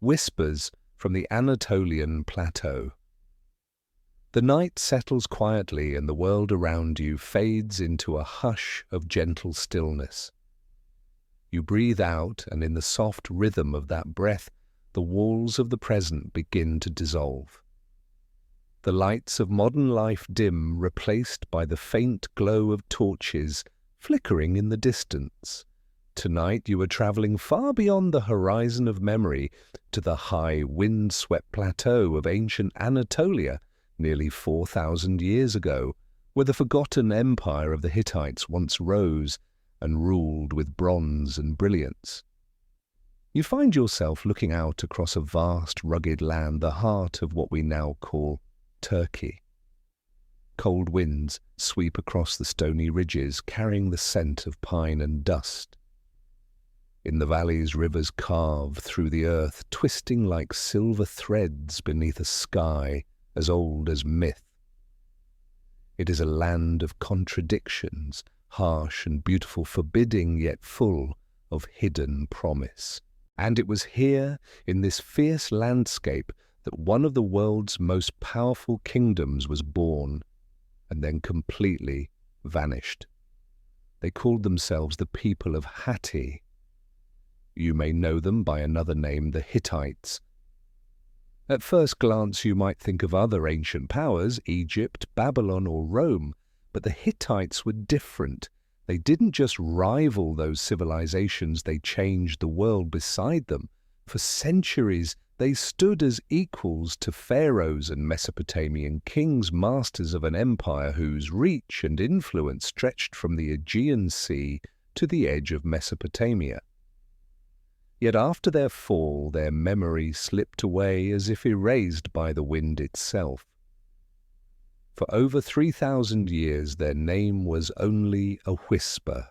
Whispers from the Anatolian Plateau. The night settles quietly and the world around you fades into a hush of gentle stillness. You breathe out, and in the soft rhythm of that breath, the walls of the present begin to dissolve. The lights of modern life dim, replaced by the faint glow of torches flickering in the distance. Tonight you are traveling far beyond the horizon of memory to the high, windswept plateau of ancient Anatolia, nearly 4,000 years ago, where the forgotten empire of the Hittites once rose and ruled with bronze and brilliance. You find yourself looking out across a vast, rugged land, the heart of what we now call Turkey. Cold winds sweep across the stony ridges, carrying the scent of pine and dust. In the valleys, rivers carve through the earth, twisting like silver threads beneath a sky as old as myth. It is a land of contradictions, harsh and beautiful, forbidding yet full of hidden promise. And it was here, in this fierce landscape, that one of the world's most powerful kingdoms was born, and then completely vanished. They called themselves the people of Hatti. You may know them by another name, the Hittites. At first glance you might think of other ancient powers, Egypt, Babylon or Rome, but the Hittites were different. They didn't just rival those civilizations, they changed the world beside them. For centuries they stood as equals to pharaohs and Mesopotamian kings, masters of an empire whose reach and influence stretched from the Aegean Sea to the edge of Mesopotamia. Yet after their fall, their memory slipped away as if erased by the wind itself. For over 3,000 years their name was only a whisper,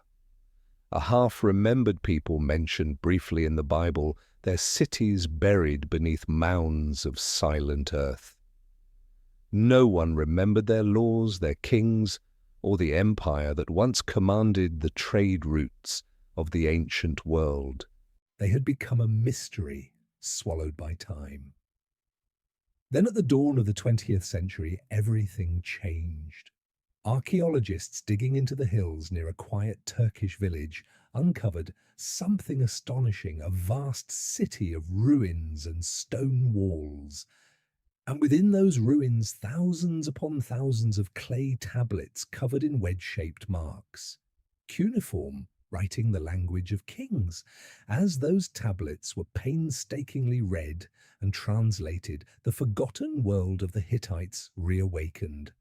a half-remembered people mentioned briefly in the Bible, their cities buried beneath mounds of silent earth. No one remembered their laws, their kings, or the empire that once commanded the trade routes of the ancient world. They had become a mystery, swallowed by time. Then at the dawn of the 20th century, everything changed. Archaeologists digging into the hills near a quiet Turkish village uncovered something astonishing, a vast city of ruins and stone walls. And within those ruins, thousands upon thousands of clay tablets covered in wedge-shaped marks. Cuneiform, writing the language of kings. As those tablets were painstakingly read and translated, the forgotten world of the Hittites reawakened.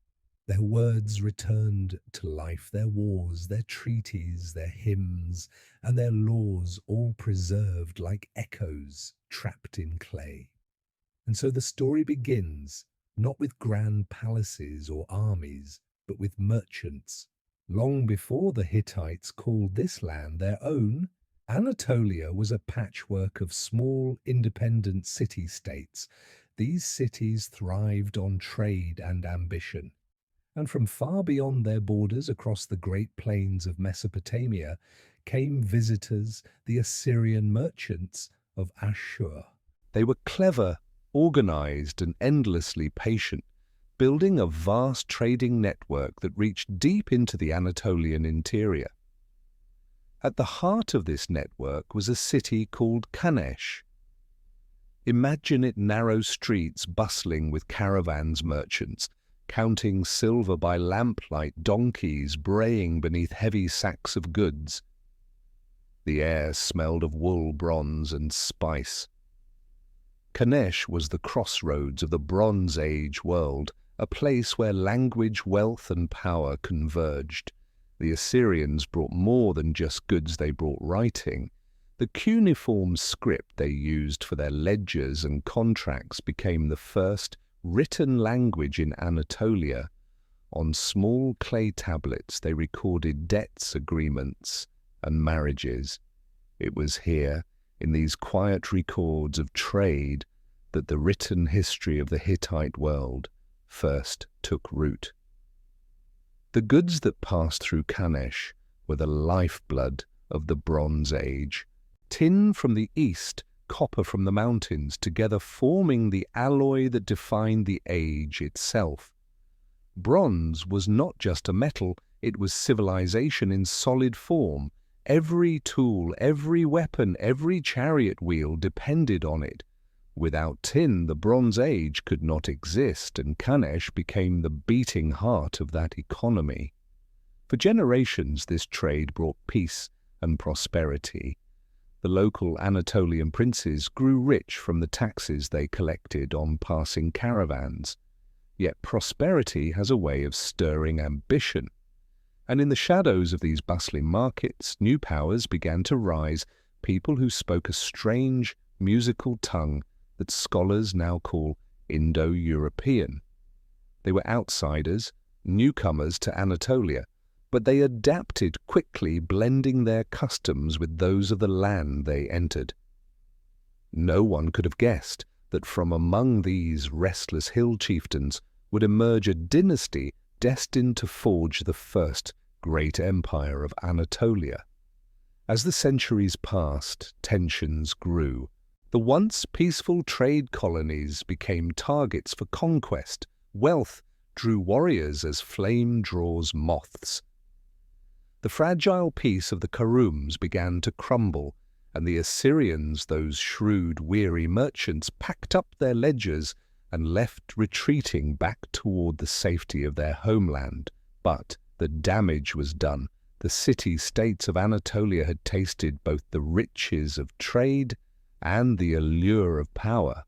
Their words returned to life, their wars, their treaties, their hymns, and their laws all preserved like echoes trapped in clay. And so the story begins, not with grand palaces or armies, but with merchants. Long before the Hittites called this land their own, Anatolia was a patchwork of small, independent city-states. These cities thrived on trade and ambition. And from far beyond their borders, across the great plains of Mesopotamia, came visitors, the Assyrian merchants of Ashur. They were clever, organized, and endlessly patient, building a vast trading network that reached deep into the Anatolian interior. At the heart of this network was a city called Kaneš. Imagine it narrow streets bustling with caravans, merchants, counting silver by lamplight, donkeys braying beneath heavy sacks of goods. The air smelled of wool, bronze, and spice. Kadesh was the crossroads of the Bronze Age world, a place where language, wealth, and power converged. The Assyrians brought more than just goods, they brought writing. The cuneiform script they used for their ledgers and contracts became the first written language in Anatolia. On small clay tablets they recorded debts, agreements, and marriages. It was here, in these quiet records of trade, that the written history of the Hittite world first took root. The goods that passed through Kaneš were the lifeblood of the Bronze Age. Tin from the east copper from the mountains, together forming the alloy that defined the age itself. Bronze was not just a metal, it was civilization in solid form. Every tool, every weapon, every chariot wheel depended on it. Without tin, the Bronze Age could not exist, and Kaneš became the beating heart of that economy. For generations, this trade brought peace and prosperity. The local Anatolian princes grew rich from the taxes they collected on passing caravans. Yet prosperity has a way of stirring ambition. And in the shadows of these bustling markets, new powers began to rise, people who spoke a strange, musical tongue that scholars now call Indo-European. They were outsiders, newcomers to Anatolia, but they adapted quickly, blending their customs with those of the land they entered. No one could have guessed that from among these restless hill chieftains would emerge a dynasty destined to forge the first great empire of Anatolia. As the centuries passed, tensions grew. The once peaceful trade colonies became targets for conquest. Wealth drew warriors as flame draws moths. The fragile peace of the Karums began to crumble, and the Assyrians, those shrewd, weary merchants, packed up their ledgers and left retreating back toward the safety of their homeland. But the damage was done. The city-states of Anatolia had tasted both the riches of trade and the allure of power,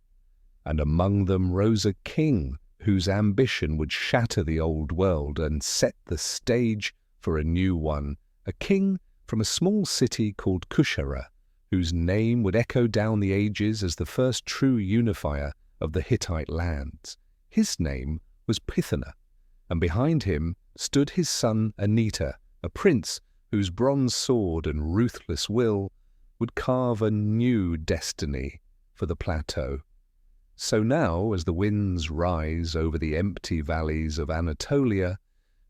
and among them rose a king whose ambition would shatter the old world and set the stage for a new one, a king from a small city called Kushara, whose name would echo down the ages as the first true unifier of the Hittite lands. His name was Pithana, and behind him stood his son Anita, a prince whose bronze sword and ruthless will would carve a new destiny for the plateau. So now, as the winds rise over the empty valleys of Anatolia,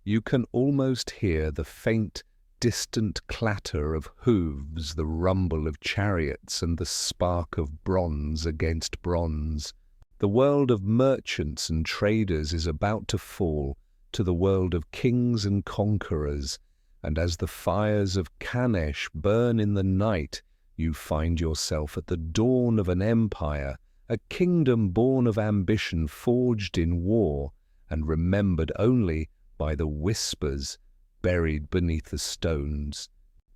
you can almost hear the faint, distant clatter of hooves, the rumble of chariots, and the spark of bronze against bronze. The world of merchants and traders is about to fall to the world of kings and conquerors, and as the fires of Kaneš burn in the night, you find yourself at the dawn of an empire, a kingdom born of ambition, forged in war, and remembered only by the whispers buried beneath the stones.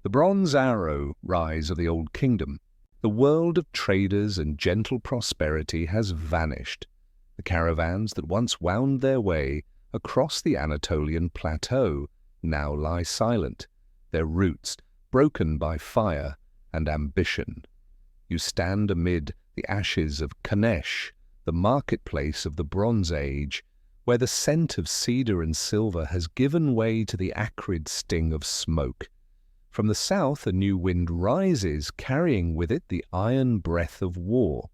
The bronze arrow rise of the old kingdom. The world of traders and gentle prosperity has vanished. The caravans that once wound their way across the Anatolian plateau now lie silent, their roots broken by fire and ambition. You stand amid the ashes of Kaneš, the marketplace of the Bronze Age, where the scent of cedar and silver has given way to the acrid sting of smoke. From the south a new wind rises, carrying with it the iron breath of war.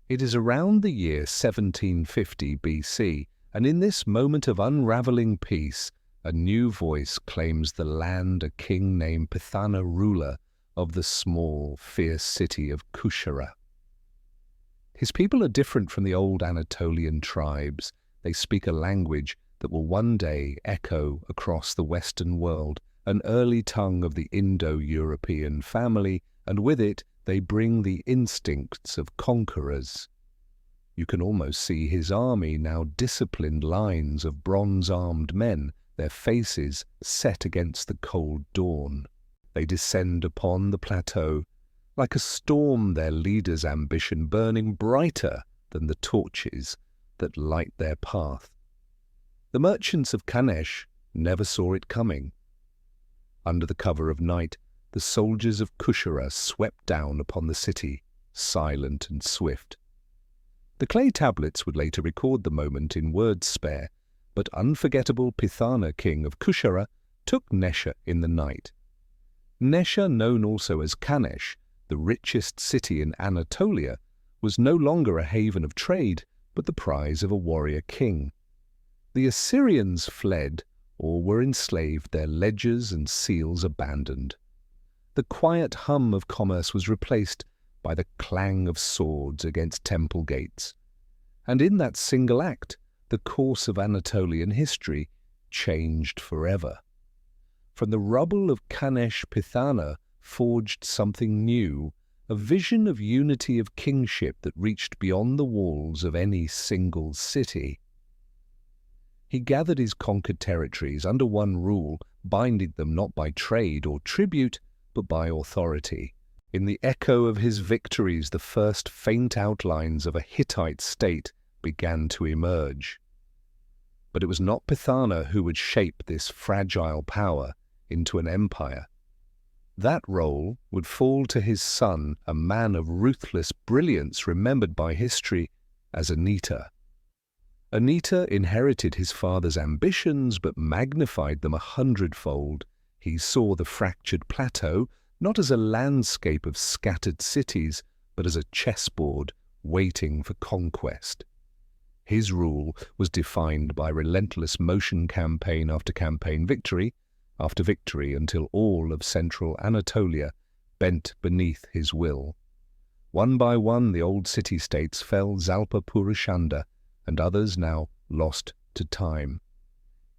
It is around the year 1750 BC, and in this moment of unraveling peace, a new voice claims the land a king named Pithana, ruler of the small, fierce city of Kushara. His people are different from the old Anatolian tribes. They speak a language that will one day echo across the Western world, an early tongue of the Indo-European family, and with it they bring the instincts of conquerors. You can almost see his army, now disciplined lines of bronze-armed men, their faces set against the cold dawn. They descend upon the plateau. Like a storm, their leader's ambition burning brighter than the torches that light their path. The merchants of Kaneš never saw it coming. Under the cover of night, the soldiers of Kushara swept down upon the city, silent and swift. The clay tablets would later record the moment in words spare, but unforgettable Pithana, king of Kushara, took Nesha in the night. Nesha, known also as Kaneš, the richest city in Anatolia, was no longer a haven of trade, but the prize of a warrior king. The Assyrians fled or were enslaved, their ledgers and seals abandoned. The quiet hum of commerce was replaced by the clang of swords against temple gates. And in that single act, the course of Anatolian history changed forever. From the rubble of Kaneš Pithana forged something new, a vision of unity of kingship that reached beyond the walls of any single city. He gathered his conquered territories under one rule, binding them not by trade or tribute, but by authority. In the echo of his victories, the first faint outlines of a Hittite state began to emerge. But it was not Pithana who would shape this fragile power into an empire. That role would fall to his son, a man of ruthless brilliance remembered by history as Anita. Anita inherited his father's ambitions but magnified them 100-fold. He saw the fractured plateau not as a landscape of scattered cities, but as a chessboard waiting for conquest. His rule was defined by relentless motion, campaign after campaign, victory after victory, until all of central Anatolia bent beneath his will. One by one the old city-states fell Zalpa Purushanda, and others now lost to time.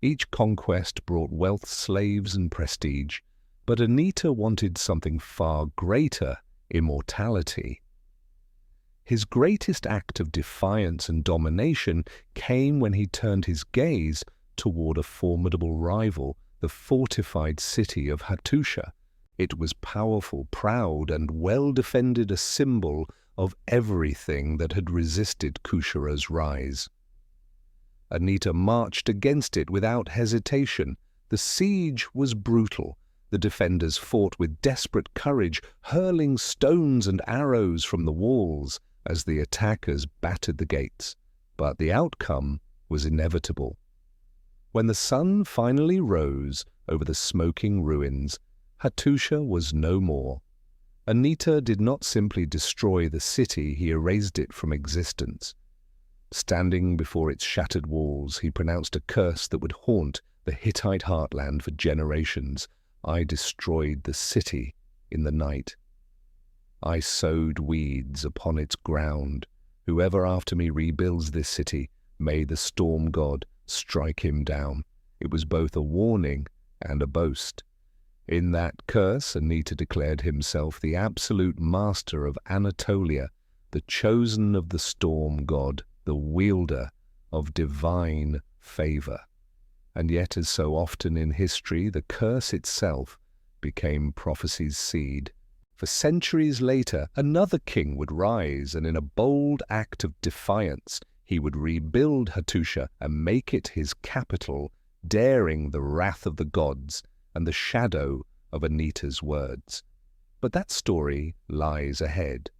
Each conquest brought wealth, slaves, and prestige, but Anita wanted something far greater: immortality. His greatest act of defiance and domination came when he turned his gaze toward a formidable rival, the fortified city of Hattuša. It was powerful, proud, and well-defended, a symbol of everything that had resisted Kushara's rise. Anita marched against it without hesitation. The siege was brutal. The defenders fought with desperate courage, hurling stones and arrows from the walls as the attackers battered the gates. But the outcome was inevitable. When the sun finally rose over the smoking ruins, Hattuša was no more. Anita did not simply destroy the city, he erased it from existence. Standing before its shattered walls, he pronounced a curse that would haunt the Hittite heartland for generations. I destroyed the city in the night. I sowed weeds upon its ground. Whoever after me rebuilds this city, may the storm god strike him down. It was both a warning and a boast. In that curse, Anita declared himself the absolute master of Anatolia, the chosen of the storm god, the wielder of divine favor. And yet, as so often in history, the curse itself became prophecy's seed. For centuries later, another king would rise, and in a bold act of defiance, he would rebuild Hattuša and make it his capital, daring the wrath of the gods and the shadow of Anita's words. But that story lies ahead.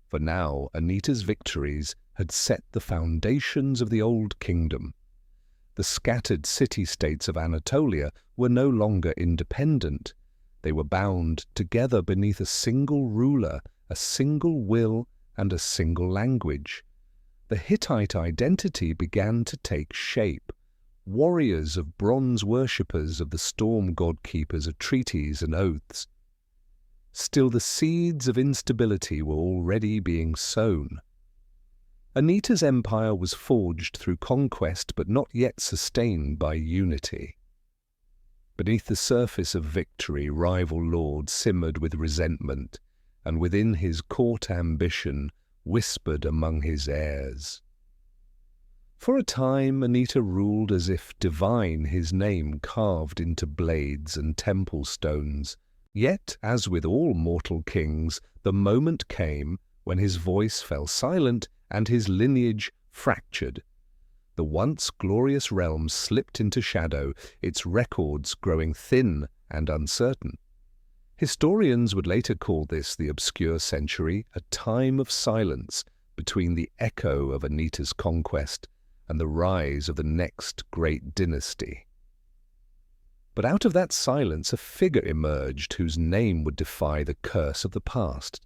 For now, Anita's victories had set the foundations of the old kingdom. The scattered city-states of Anatolia were no longer independent. They were bound together beneath a single ruler, a single will, and a single language. The Hittite identity began to take shape. Warriors of bronze worshippers of the storm god-keepers of treaties and oaths. Still, the seeds of instability were already being sown. Anita's empire was forged through conquest, but not yet sustained by unity. Beneath the surface of victory, rival lords simmered with resentment, and within his court ambition whispered among his heirs. For a time, Anita ruled as if divine, his name carved into blades and temple stones. Yet, as with all mortal kings, the moment came when his voice fell silent and his lineage fractured. The once glorious realm slipped into shadow, its records growing thin and uncertain. Historians would later call this the obscure century, a time of silence between the echo of Anita's conquest and the rise of the next great dynasty. But out of that silence a figure emerged whose name would defy the curse of the past.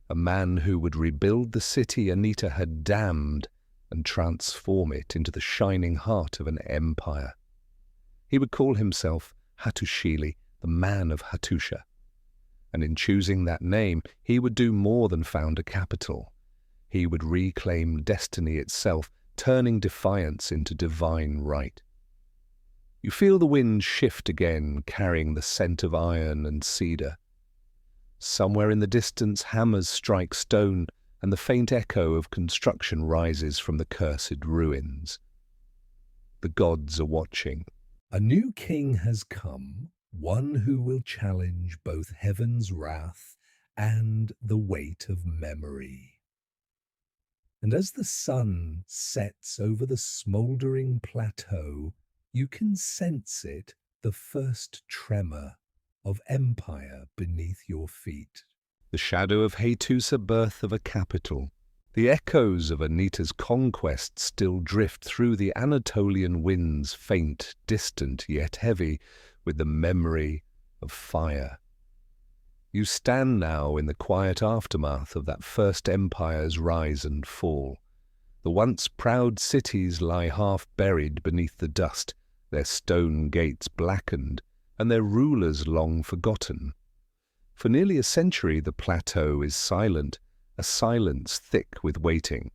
A man who would rebuild the city Anita had damned and transform it into the shining heart of an empire. He would call himself Hattušili, the man of Hattuša. And in choosing that name, he would do more than found a capital. He would reclaim destiny itself, turning defiance into divine right. You feel the wind shift again, carrying the scent of iron and cedar. Somewhere in the distance, hammers strike stone, and the faint echo of construction rises from the cursed ruins. The gods are watching. A new king has come, one who will challenge both heaven's wrath and the weight of memory. And as the sun sets over the smouldering plateau, you can sense it, the first tremor of empire beneath your feet. The shadow of Hattusa, birth of a capital. The echoes of Anita's conquest still drift through the Anatolian winds, faint, distant, yet heavy, with the memory of fire. You stand now in the quiet aftermath of that first empire's rise and fall. The once proud cities lie half buried beneath the dust, their stone gates blackened, and their rulers long forgotten. For nearly a century the plateau is silent, a silence thick with waiting.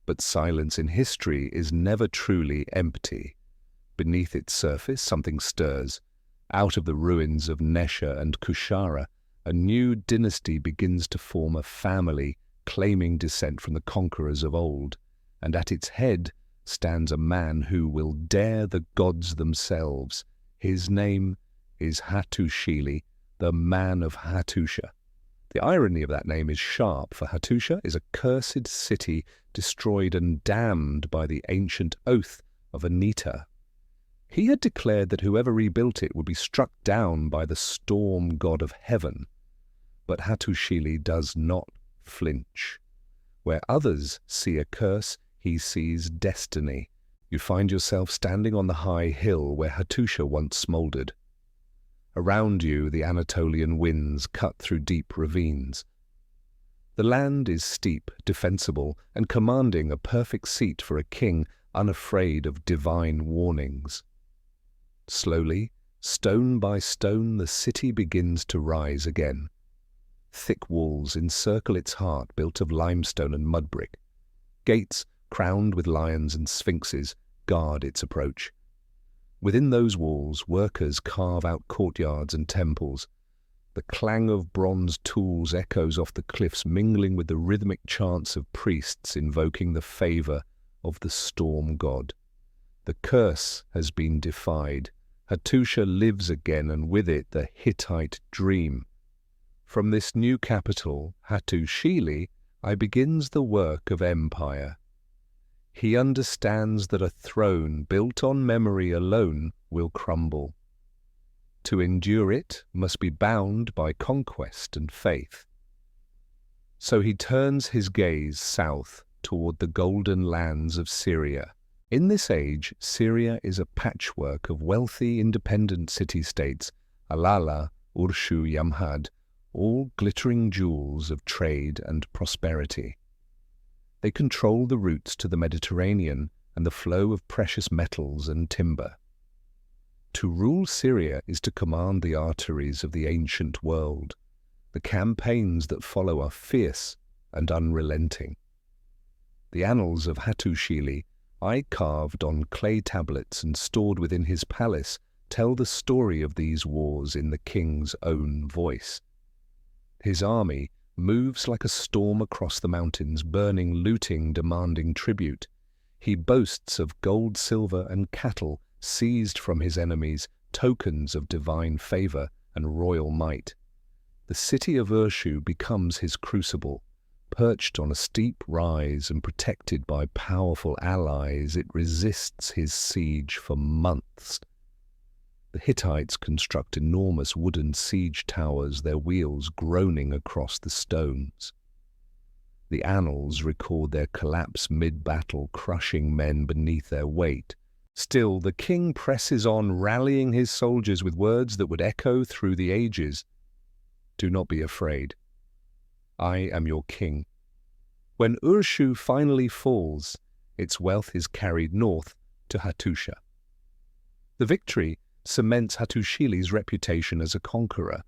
But silence in history is never truly empty. Beneath its surface something stirs. Out of the ruins of Nesha and Kushara, a new dynasty begins to form, a family claiming descent from the conquerors of old, and at its head stands a man who will dare the gods themselves. His name is Hattušili, the man of Hattuša. The irony of that name is sharp, for Hattuša is a cursed city destroyed and damned by the ancient oath of Anita. He had declared that whoever rebuilt it would be struck down by the storm god of heaven. But Hattušili does not flinch. Where others see a curse, he sees destiny. You find yourself standing on the high hill where Hattuša once smouldered. Around you, the Anatolian winds cut through deep ravines. The land is steep, defensible, and commanding a perfect seat for a king unafraid of divine warnings. Slowly, stone by stone, the city begins to rise again. Thick walls encircle its heart, built of limestone and mud brick. Gates, crowned with lions and sphinxes, guard its approach. Within those walls, workers carve out courtyards and temples. The clang of bronze tools echoes off the cliffs, mingling with the rhythmic chants of priests invoking the favor of the storm god. The curse has been defied. Hattuša lives again, and with it the Hittite dream. From this new capital, Hattušili, begins the work of empire. He understands that a throne built on memory alone will crumble. To endure it must be bound by conquest and faith. So he turns his gaze south toward the golden lands of Syria. In this age, Syria is a patchwork of wealthy, independent city-states, Alala, Urshu, Yamhad, all glittering jewels of trade and prosperity. They control the routes to the Mediterranean and the flow of precious metals and timber. To rule Syria is to command the arteries of the ancient world. The campaigns that follow are fierce and unrelenting. The annals of Hattušili, carved on clay tablets and stored within his palace, tell the story of these wars in the king's own voice. His army moves like a storm across the mountains, burning, looting, demanding tribute. He boasts of gold, silver, and cattle seized from his enemies, tokens of divine favor and royal might. The city of Urshu becomes his crucible. Perched on a steep rise and protected by powerful allies, it resists his siege for months. The Hittites construct enormous wooden siege towers, their wheels groaning across the stones. The annals record their collapse mid-battle, crushing men beneath their weight. Still, the king presses on, rallying his soldiers with words that would echo through the ages. Do not be afraid. I am your king. When Urshu finally falls, its wealth is carried north to Hattuša. The victory cements Hattušili's reputation as a conqueror.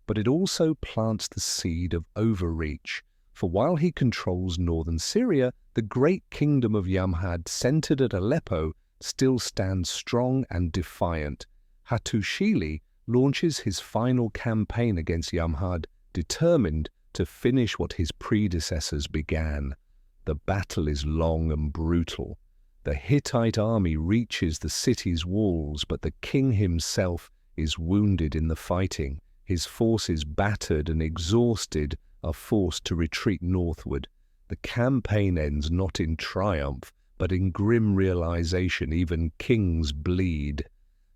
but it also plants the seed of overreach. For while he controls northern Syria, the great kingdom of Yamhad, centered at Aleppo, still stands strong and defiant. Hattušili launches his final campaign against Yamhad, determined to finish what his predecessors began. The battle is long and brutal. The Hittite army reaches the city's walls, but the king himself is wounded in the fighting. His forces, battered and exhausted, are forced to retreat northward. The campaign ends not in triumph, but in grim realization. Even kings bleed.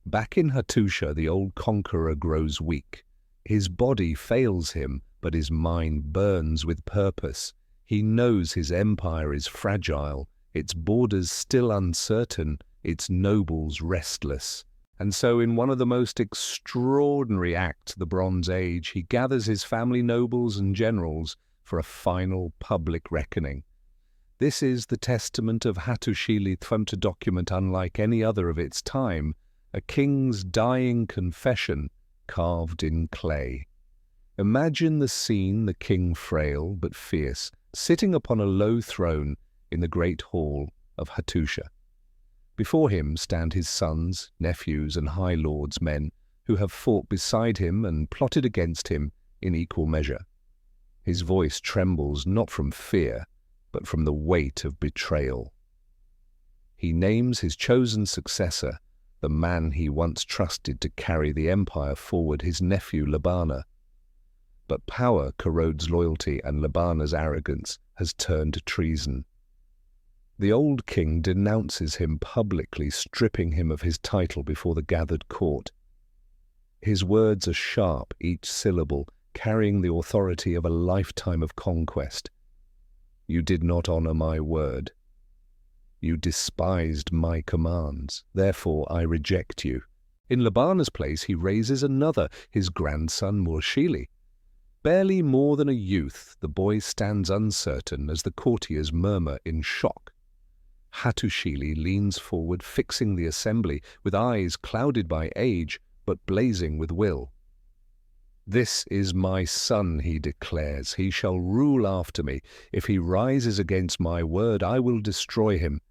Back in Hattusa, the old conqueror grows weak. His body fails him, but his mind burns with purpose. He knows his empire is fragile, its borders still uncertain, its nobles restless. And so, in one of the most extraordinary acts of the Bronze Age, he gathers his family, nobles and generals for a final public reckoning. This is the testament of Hattušili, a document unlike any other of its time, a king's dying confession carved in clay. Imagine the scene: the king, frail but fierce, sitting upon a low throne in the great hall of Hattusa. Before him stand his sons, nephews and high lords, men who have fought beside him and plotted against him in equal measure. His voice trembles not from fear, but from the weight of betrayal. He names his chosen successor, the man he once trusted to carry the empire forward, his nephew Labana. But power corrodes loyalty, and Labana's arrogance has turned to treason. The old king denounces him publicly, stripping him of his title before the gathered court. His words are sharp, each syllable carrying the authority of a lifetime of conquest. You did not honor my word. You despised my commands. Therefore I reject you. In Labana's place he raises another, his grandson Muršili. Barely more than a youth, the boy stands uncertain as the courtiers murmur in shock. Hattušili leans forward, fixing the assembly, with eyes clouded by age, but blazing with will. This is my son, he declares. He shall rule after me. If he rises against my word, I will destroy him.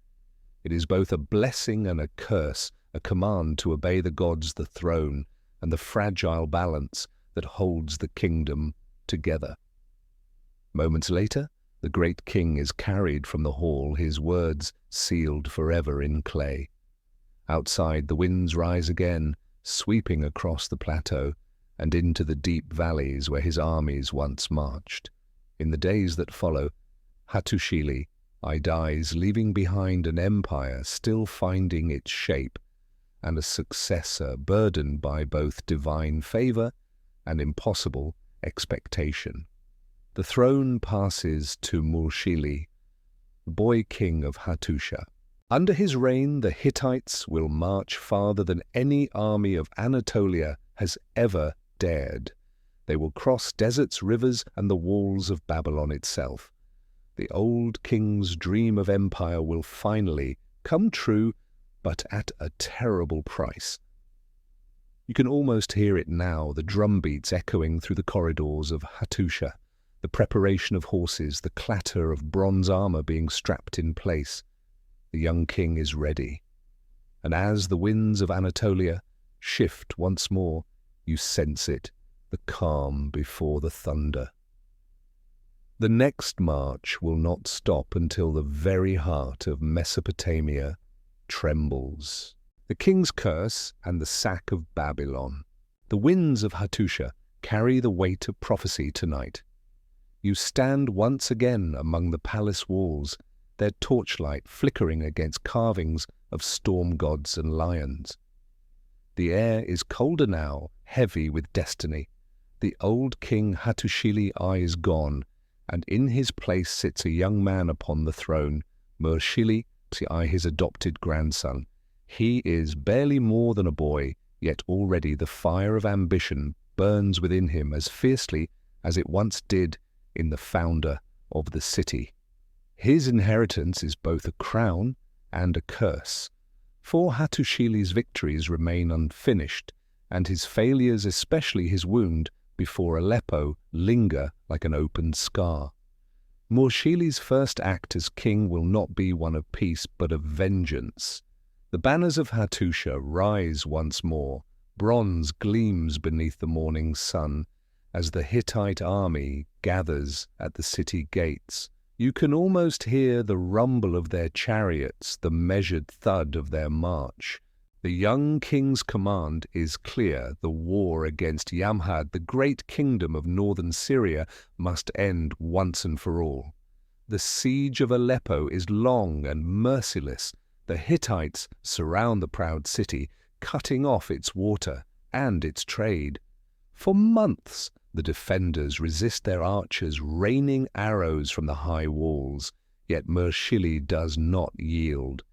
It is both a blessing and a curse, a command to obey the gods, the throne, and the fragile balance that holds the kingdom together. Moments later, the great king is carried from the hall, his words sealed forever in clay. Outside, the winds rise again, sweeping across the plateau and into the deep valleys where his armies once marched. In the days that follow, Hattušili dies, leaving behind an empire still finding its shape, and a successor burdened by both divine favor and impossible expectation. The throne passes to Muršili, the boy king of Hattusa. Under his reign, the Hittites will march farther than any army of Anatolia has ever dared. They will cross deserts, rivers, and the walls of Babylon itself. The old king's dream of empire will finally come true, but at a terrible price. You can almost hear it now, the drumbeats echoing through the corridors of Hattusa, the preparation of horses, the clatter of bronze armor being strapped in place. The young king is ready. And as the winds of Anatolia shift once more, you sense it, the calm before the thunder. The next march will not stop until the very heart of Mesopotamia trembles. The king's curse and the sack of Babylon. The winds of Hattusa carry the weight of prophecy tonight. You stand once again among the palace walls, their torchlight flickering against carvings of storm gods and lions. The air is colder now, heavy with destiny. The old king Hattušili is gone, and in his place sits a young man upon the throne, Muršili, his adopted grandson. He is barely more than a boy, yet already the fire of ambition burns within him as fiercely as it once did in the founder of the city. His inheritance is both a crown and a curse, for Hattušili's victories remain unfinished, and his failures, especially his wound, before Aleppo linger like an opened scar. Muršili's first act as king will not be one of peace but of vengeance. The banners of Hattuša rise once more, bronze gleams beneath the morning sun, as the Hittite army gathers at the city gates. You can almost hear the rumble of their chariots, the measured thud of their march. The young king's command is clear. The war against Yamhad, the great kingdom of northern Syria, must end once and for all. The siege of Aleppo is long and merciless. The Hittites surround the proud city, cutting off its water and its trade. For months, the defenders resist their archers raining arrows from the high walls, yet Muršili does not yield.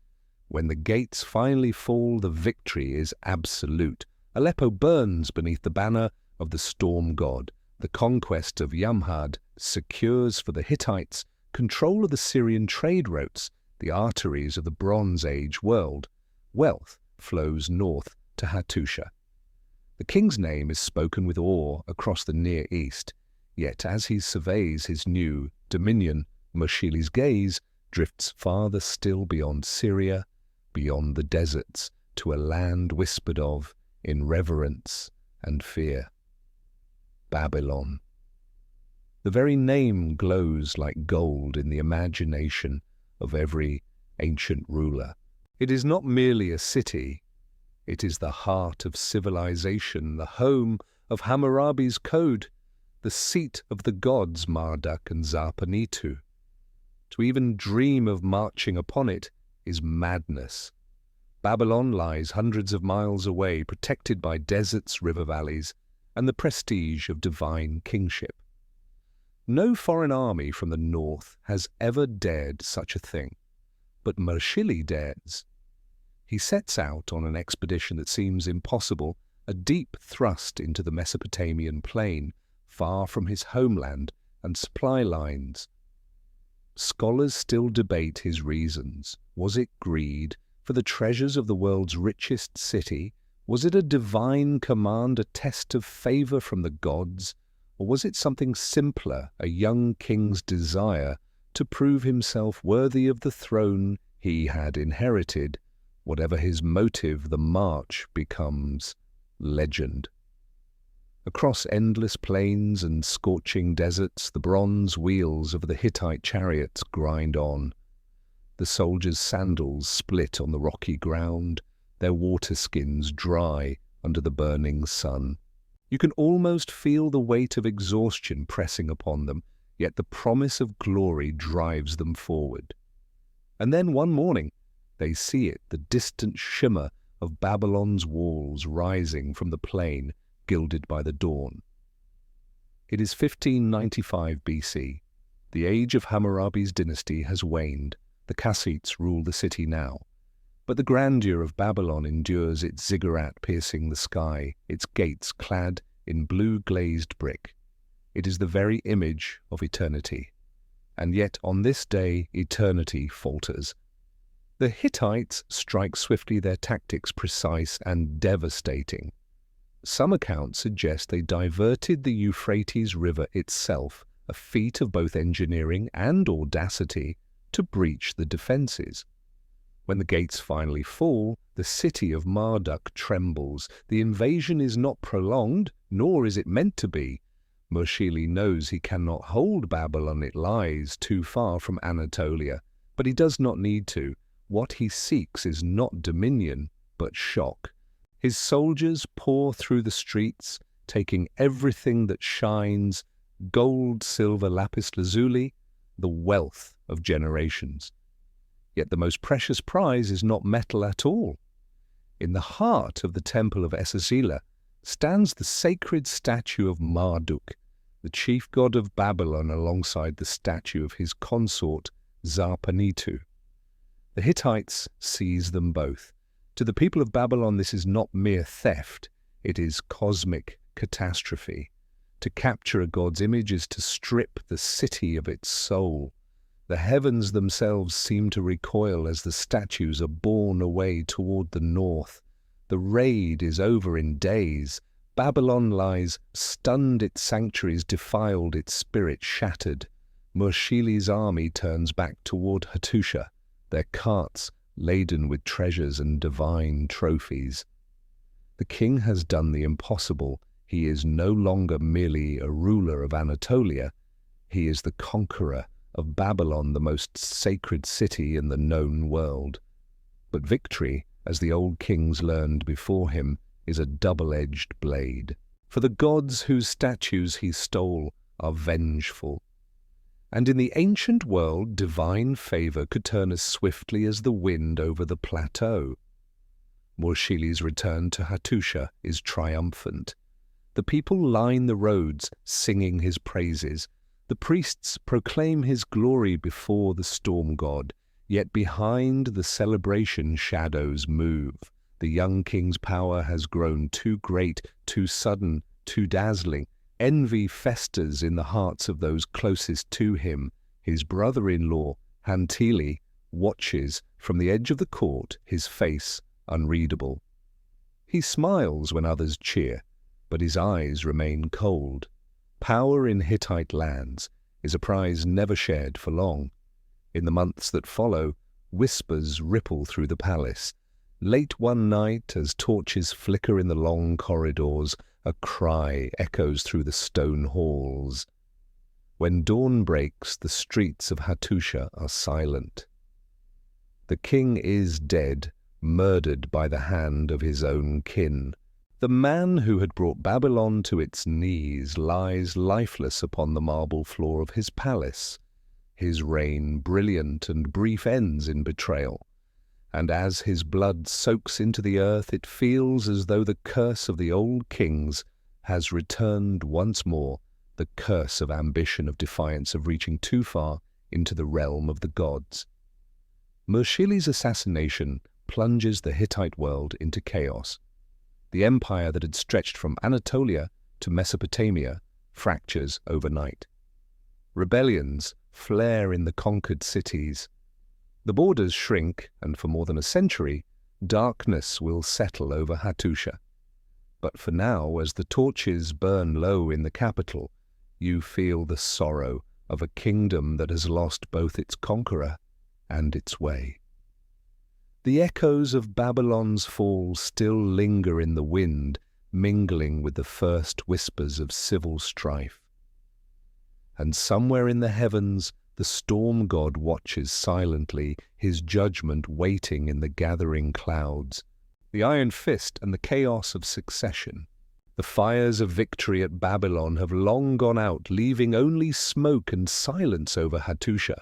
When the gates finally fall, the victory is absolute. Aleppo burns beneath the banner of the storm god. The conquest of Yamhad secures for the Hittites control of the Syrian trade routes, the arteries of the Bronze Age world. Wealth flows north to Hattusa. The king's name is spoken with awe across the Near East, yet as he surveys his new dominion, Muršili's gaze drifts farther still beyond Syria, beyond the deserts, to a land whispered of in reverence and fear. Babylon. The very name glows like gold in the imagination of every ancient ruler. It is not merely a city. It is the heart of civilization, the home of Hammurabi's code, the seat of the gods Marduk and Zapanitu. To even dream of marching upon it is madness. Babylon lies hundreds of miles away, protected by deserts, river valleys, and the prestige of divine kingship. No foreign army from the north has ever dared such a thing, but Muršili dares. He sets out on an expedition that seems impossible, a deep thrust into the Mesopotamian plain, far from his homeland and supply lines. Scholars still debate his reasons. Was it greed for the treasures of the world's richest city? Was it a divine command, a test of favor from the gods? Or was it something simpler, a young king's desire to prove himself worthy of the throne he had inherited? Whatever his motive, the march becomes legend. Across endless plains and scorching deserts, the bronze wheels of the Hittite chariots grind on. The soldiers' sandals split on the rocky ground, their water skins dry under the burning sun. You can almost feel the weight of exhaustion pressing upon them, yet the promise of glory drives them forward. And then one morning, they see it, the distant shimmer of Babylon's walls rising from the plain, gilded by the dawn. It is 1595 BC. The age of Hammurabi's dynasty has waned. The Kassites rule the city now. But the grandeur of Babylon endures, its ziggurat piercing the sky, its gates clad in blue-glazed brick. It is the very image of eternity. And yet on this day eternity falters. The Hittites strike swiftly, their tactics precise and devastating. Some accounts suggest they diverted the Euphrates River itself, a feat of both engineering and audacity, to breach the defences. When the gates finally fall, the city of Marduk trembles. The invasion is not prolonged, nor is it meant to be. Muršili knows he cannot hold Babylon. It lies too far from Anatolia, but he does not need to. What he seeks is not dominion, but shock. His soldiers pour through the streets, taking everything that shines, gold, silver, lapis lazuli, the wealth of generations. Yet the most precious prize is not metal at all. In the heart of the temple of Esagila stands the sacred statue of Marduk, the chief god of Babylon, alongside the statue of his consort Zapanitu. The Hittites seize them both. To the people of Babylon, this is not mere theft, it is cosmic catastrophe. To capture a god's image is to strip the city of its soul. The heavens themselves seem to recoil as the statues are borne away toward the north. The raid is over in days. Babylon lies stunned, its sanctuaries defiled, its spirit shattered. Muršili's army turns back toward Hattuša, their carts laden with treasures and divine trophies. The king has done the impossible. He is no longer merely a ruler of Anatolia. He is the conqueror of Babylon, the most sacred city in the known world. But victory, as the old kings learned before him, is a double-edged blade. For the gods whose statues he stole are vengeful. And in the ancient world, divine favor could turn as swiftly as the wind over the plateau. Muršili's return to Hattuša is triumphant. The people line the roads, singing his praises. The priests proclaim his glory before the storm god, yet behind the celebration shadows move. The young king's power has grown too great, too sudden, too dazzling. Envy festers in the hearts of those closest to him. His brother-in-law, Anatolian, watches from the edge of the court, his face unreadable. He smiles when others cheer, but his eyes remain cold. Power in Hittite lands is a prize never shared for long. In the months that follow, whispers ripple through the palace. Late one night, as torches flicker in the long corridors, a cry echoes through the stone halls. When dawn breaks, the streets of Hattuša are silent. The king is dead, murdered by the hand of his own kin. The man who had brought Babylon to its knees lies lifeless upon the marble floor of his palace. His reign, brilliant and brief, ends in betrayal. And as his blood soaks into the earth, it feels as though the curse of the old kings has returned once more, the curse of ambition, of defiance, of reaching too far into the realm of the gods. Muršili's assassination plunges the Hittite world into chaos. The empire that had stretched from Anatolia to Mesopotamia fractures overnight. Rebellions flare in the conquered cities. The borders shrink, and for more than a century, darkness will settle over Hattuša. But for now, as the torches burn low in the capital, you feel the sorrow of a kingdom that has lost both its conqueror and its way. The echoes of Babylon's fall still linger in the wind, mingling with the first whispers of civil strife. And somewhere in the heavens, the storm god watches silently, his judgment waiting in the gathering clouds. The iron fist and the chaos of succession. The fires of victory at Babylon have long gone out, leaving only smoke and silence over Hattuša.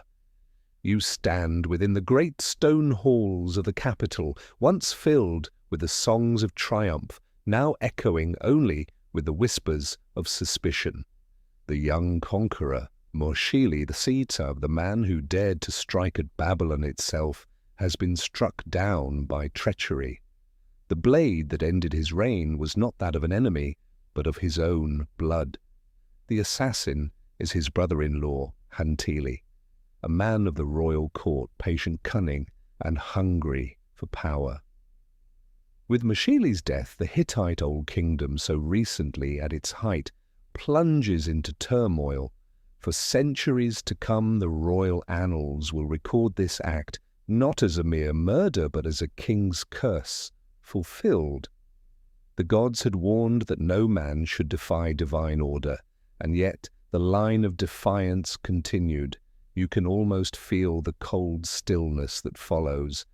You stand within the great stone halls of the capital, once filled with the songs of triumph, now echoing only with the whispers of suspicion. The young conqueror, Muršili, the Caesar, the man who dared to strike at Babylon itself, has been struck down by treachery. The blade that ended his reign was not that of an enemy, but of his own blood. The assassin is his brother-in-law, Anatolian, a man of the royal court, patient, cunning, and hungry for power. With Muršili's death, the Hittite Old Kingdom, so recently at its height, plunges into turmoil. For centuries to come, the royal annals will record this act not as a mere murder, but as a king's curse, fulfilled. The gods had warned that no man should defy divine order, and yet the line of defiance continued. You can almost feel the cold stillness that follows.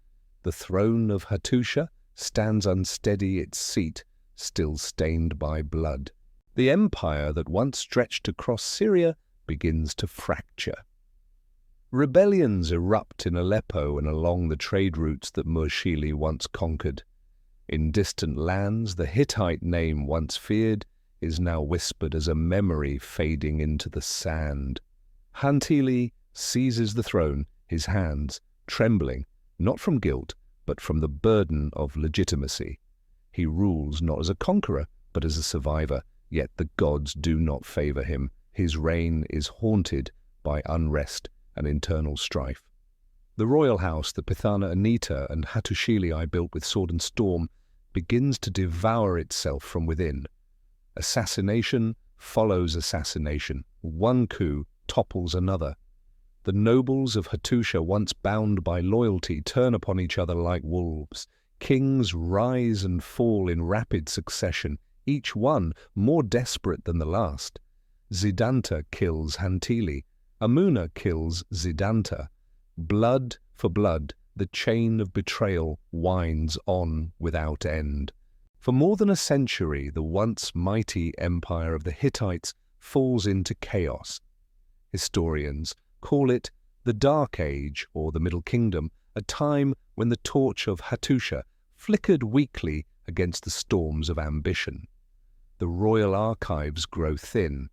The throne of Hattuša stands unsteady, its seat still stained by blood. The empire that once stretched across Syria begins to fracture. Rebellions erupt in Aleppo and along the trade routes that Muršili once conquered. In distant lands, the Hittite name once feared is now whispered as a memory fading into the sand. Anatolian seizes the throne, his hands trembling, not from guilt, but from the burden of legitimacy. He rules not as a conqueror, but as a survivor, yet the gods do not favor him. His reign is haunted by unrest and internal strife. The royal house that Pithana Anita and Hattušili built with sword and storm begins to devour itself from within. Assassination follows assassination. One coup topples another. The nobles of Hattusa, once bound by loyalty, turn upon each other like wolves. Kings rise and fall in rapid succession, each one more desperate than the last. Zidanta kills Hantili. Amuna kills Zidanta. Blood for blood, the chain of betrayal winds on without end. For more than a century, the once mighty empire of the Hittites falls into chaos. Historians call it the Dark Age or the Middle Kingdom, a time when the torch of Hattusa flickered weakly against the storms of ambition. The royal archives grow thin.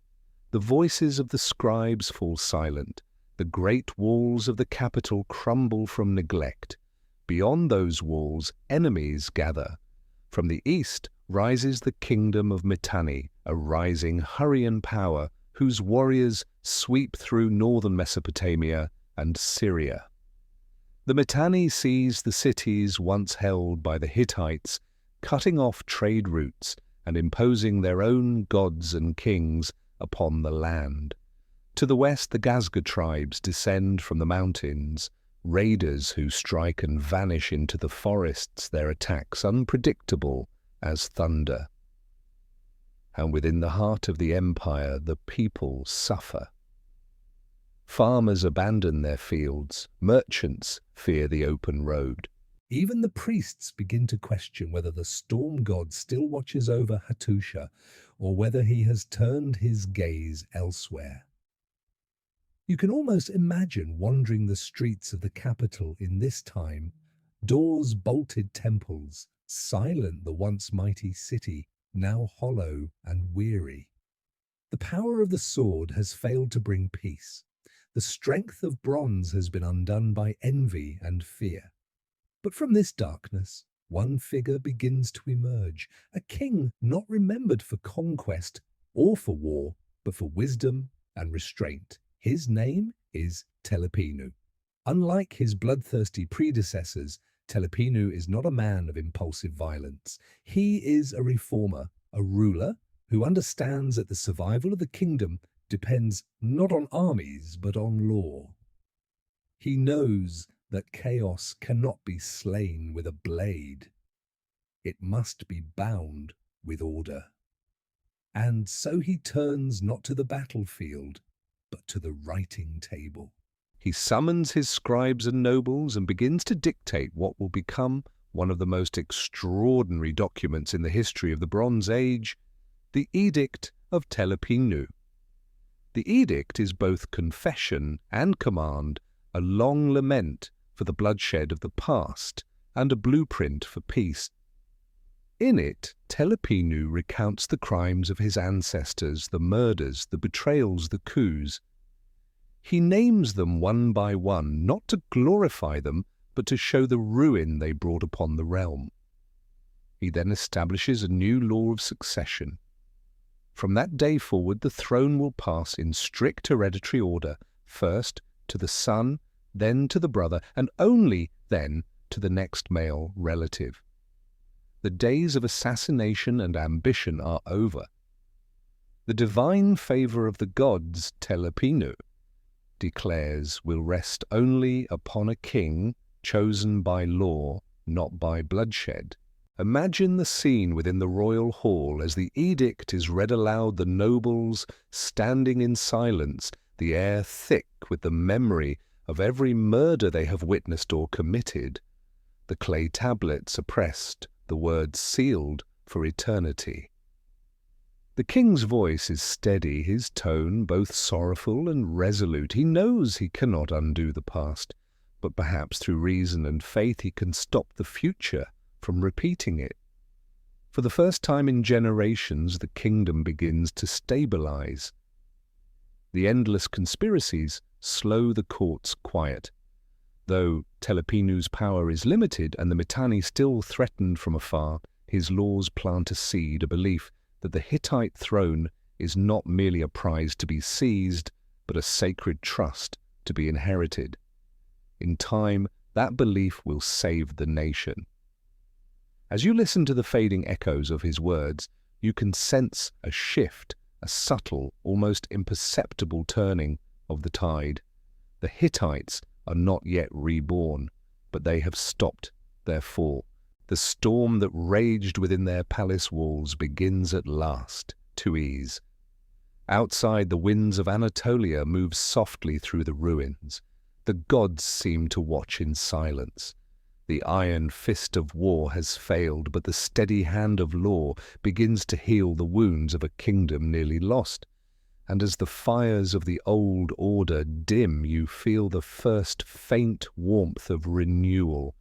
The voices of the scribes fall silent. The great walls of the capital crumble from neglect. Beyond those walls, enemies gather. From the east rises the kingdom of Mitanni, a rising Hurrian power whose warriors sweep through northern Mesopotamia and Syria. The Mitanni seize the cities once held by the Hittites, cutting off trade routes and imposing their own gods and kings upon the land. To the west, the Gazga tribes descend from the mountains, raiders who strike and vanish into the forests, their attacks unpredictable as thunder. And within the heart of the empire, the people suffer. Farmers abandon their fields, merchants fear the open road. Even the priests begin to question whether the storm god still watches over Hattusa or whether he has turned his gaze elsewhere. You can almost imagine wandering the streets of the capital in this time, doors bolted temples, silent the once mighty city, now hollow and weary. The power of the sword has failed to bring peace. The strength of bronze has been undone by envy and fear. But from this darkness, one figure begins to emerge, a king not remembered for conquest or for war, but for wisdom and restraint. His name is Telepinu. Unlike his bloodthirsty predecessors, Telepinu is not a man of impulsive violence. He is a reformer, a ruler who understands that the survival of the kingdom depends not on armies but on law. He knows that chaos cannot be slain with a blade. It must be bound with order. And so he turns not to the battlefield, but to the writing table. He summons his scribes and nobles and begins to dictate what will become one of the most extraordinary documents in the history of the Bronze Age, the Edict of Telepinu. The edict is both confession and command, a long lament for the bloodshed of the past and a blueprint for peace. In it, Telepinu recounts the crimes of his ancestors, the murders, the betrayals, the coups. He names them one by one, not to glorify them, but to show the ruin they brought upon the realm. He then establishes a new law of succession. From that day forward, the throne will pass in strict hereditary order, first to the son, then to the brother, and only then to the next male relative. The days of assassination and ambition are over. The divine favor of the gods, Telepinu, declares will rest only upon a king chosen by law, not by bloodshed. Imagine the scene within the royal hall as the edict is read aloud, the nobles standing in silence, the air thick with the memory of every murder they have witnessed or committed, the clay tablets oppressed, the words sealed for eternity. The king's voice is steady, his tone both sorrowful and resolute. He knows he cannot undo the past, but perhaps through reason and faith he can stop the future from repeating it. For the first time in generations, the kingdom begins to stabilize. The endless conspiracies slow the court's quiet. Though Telepinu's power is limited and the Mitanni still threatened from afar, his laws plant a seed, a belief that the Hittite throne is not merely a prize to be seized, but a sacred trust to be inherited. In time, that belief will save the nation. As you listen to the fading echoes of his words, you can sense a shift, a subtle, almost imperceptible turning of the tide. The Hittites are not yet reborn, but they have stopped their fall. The storm that raged within their palace walls begins at last to ease. Outside, the winds of Anatolia move softly through the ruins. The gods seem to watch in silence. The iron fist of war has failed, but the steady hand of law begins to heal the wounds of a kingdom nearly lost. And as the fires of the old order dim, you feel the first faint warmth of renewal.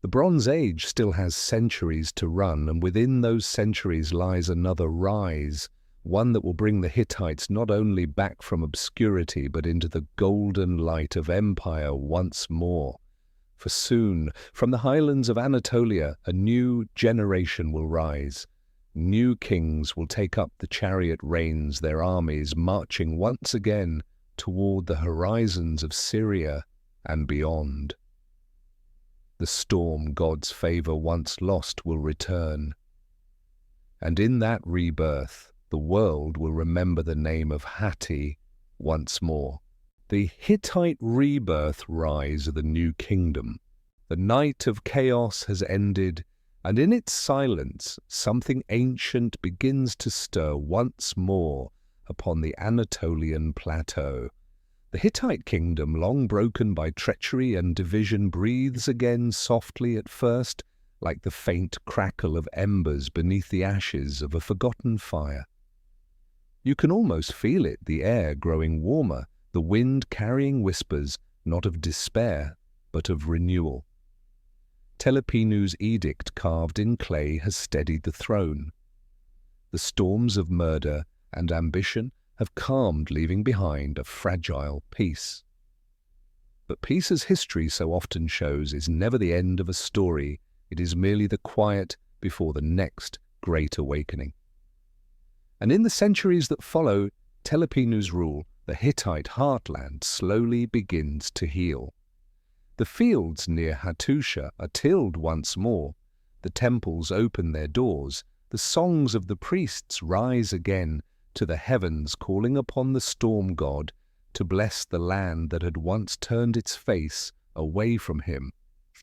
The Bronze Age still has centuries to run, and within those centuries lies another rise, one that will bring the Hittites not only back from obscurity, but into the golden light of empire once more. For soon, from the highlands of Anatolia, a new generation will rise. New kings will take up the chariot reins, their armies marching once again toward the horizons of Syria and beyond. The storm God's favor once lost will return. And in that rebirth, the world will remember the name of Hatti once more. The Hittite rebirth rise of the new kingdom. The night of chaos has ended, and in its silence something ancient begins to stir once more upon the Anatolian plateau. The Hittite kingdom, long broken by treachery and division, breathes again softly at first, like the faint crackle of embers beneath the ashes of a forgotten fire. You can almost feel it, the air growing warmer, the wind carrying whispers, not of despair, but of renewal. Telepinu's edict carved in clay has steadied the throne. The storms of murder and ambition have calmed, leaving behind a fragile peace. But peace, as history so often shows, is never the end of a story. It is merely the quiet before the next great awakening. And in the centuries that follow Telepinu's rule, the Hittite heartland slowly begins to heal. The fields near Hattuša are tilled once more, the temples open their doors, the songs of the priests rise again to the heavens, calling upon the storm god to bless the land that had once turned its face away from him.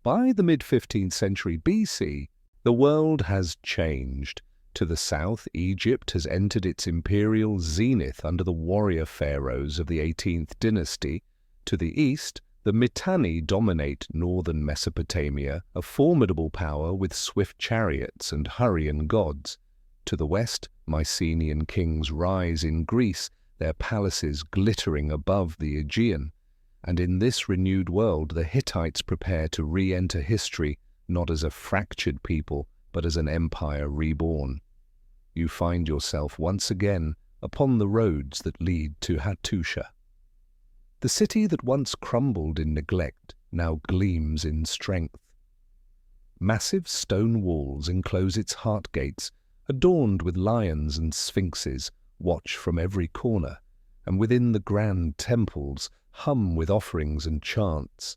By the mid-15th century BC, the world has changed. To the south, Egypt has entered its imperial zenith under the warrior pharaohs of the 18th dynasty. To the east, the Mitanni dominate northern Mesopotamia, a formidable power with swift chariots and Hurrian gods. To the west, Mycenaean kings rise in Greece, their palaces glittering above the Aegean. And in this renewed world, the Hittites prepare to re-enter history, not as a fractured people, but as an empire reborn. You find yourself once again upon the roads that lead to Hattuša. The city that once crumbled in neglect now gleams in strength. Massive stone walls enclose its heart gates, adorned with lions and sphinxes, watch from every corner, and within the grand temples hum with offerings and chants.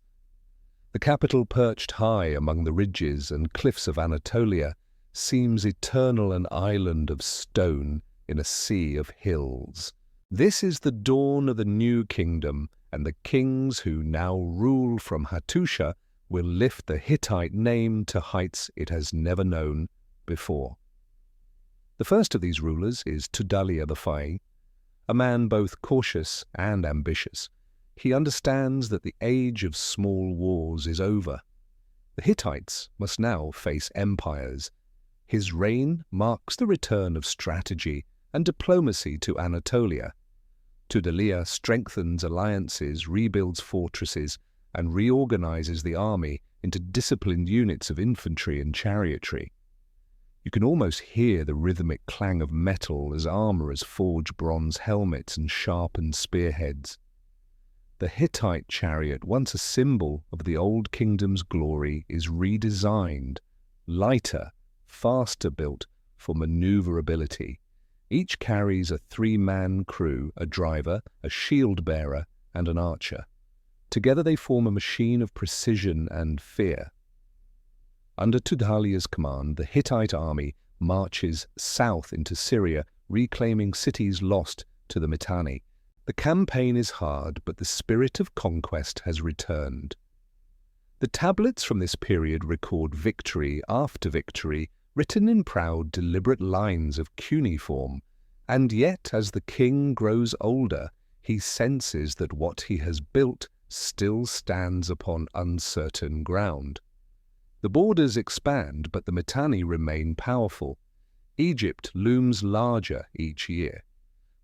The capital, perched high among the ridges and cliffs of Anatolia, seems eternal, an island of stone in a sea of hills. This is the dawn of the new kingdom, and the kings who now rule from Hattuša will lift the Hittite name to heights it has never known before. The first of these rulers is Tudalia the Fai, a man both cautious and ambitious. He understands that the age of small wars is over. The Hittites must now face empires. His reign marks the return of strategy and diplomacy to Anatolia. Tudalia strengthens alliances, rebuilds fortresses, and reorganizes the army into disciplined units of infantry and chariotry. You can almost hear the rhythmic clang of metal as armorers forge bronze helmets and sharpen spearheads. The Hittite chariot, once a symbol of the old kingdom's glory, is redesigned, lighter, faster built for maneuverability. Each carries a three-man crew, a driver, a shield-bearer, and an archer. Together they form a machine of precision and fear. Under Tudalia's command, the Hittite army marches south into Syria, reclaiming cities lost to the Mitanni. The campaign is hard, but the spirit of conquest has returned. The tablets from this period record victory after victory, written in proud, deliberate lines of cuneiform, and yet as the king grows older, he senses that what he has built still stands upon uncertain ground. The borders expand, but the Mitanni remain powerful. Egypt looms larger each year.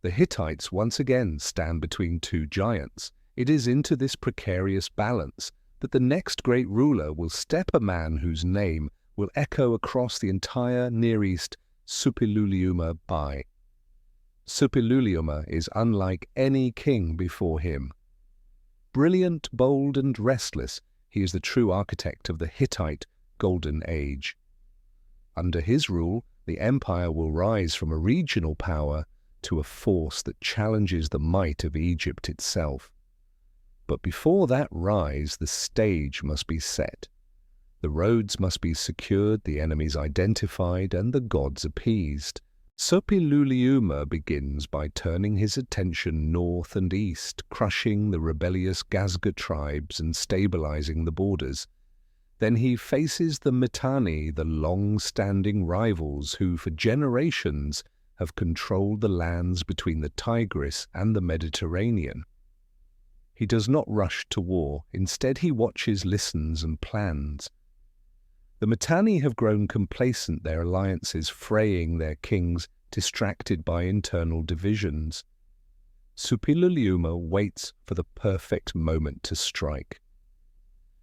The Hittites once again stand between two giants. It is into this precarious balance that the next great ruler will step, a man whose name will echo across the entire Near East, Suppiluliuma by. Suppiluliuma is unlike any king before him. Brilliant, bold, and restless, he is the true architect of the Hittite Golden Age. Under his rule, the empire will rise from a regional power to a force that challenges the might of Egypt itself. But before that rise, the stage must be set. The roads must be secured, the enemies identified, and the gods appeased. Suppiluliuma begins by turning his attention north and east, crushing the rebellious Gazga tribes and stabilizing the borders. Then he faces the Mitanni, the long-standing rivals who for generations have controlled the lands between the Tigris and the Mediterranean. He does not rush to war. Instead, he watches, listens, and plans. The Mitanni have grown complacent, their alliances fraying, their kings distracted by internal divisions. Suppiluliuma waits for the perfect moment to strike.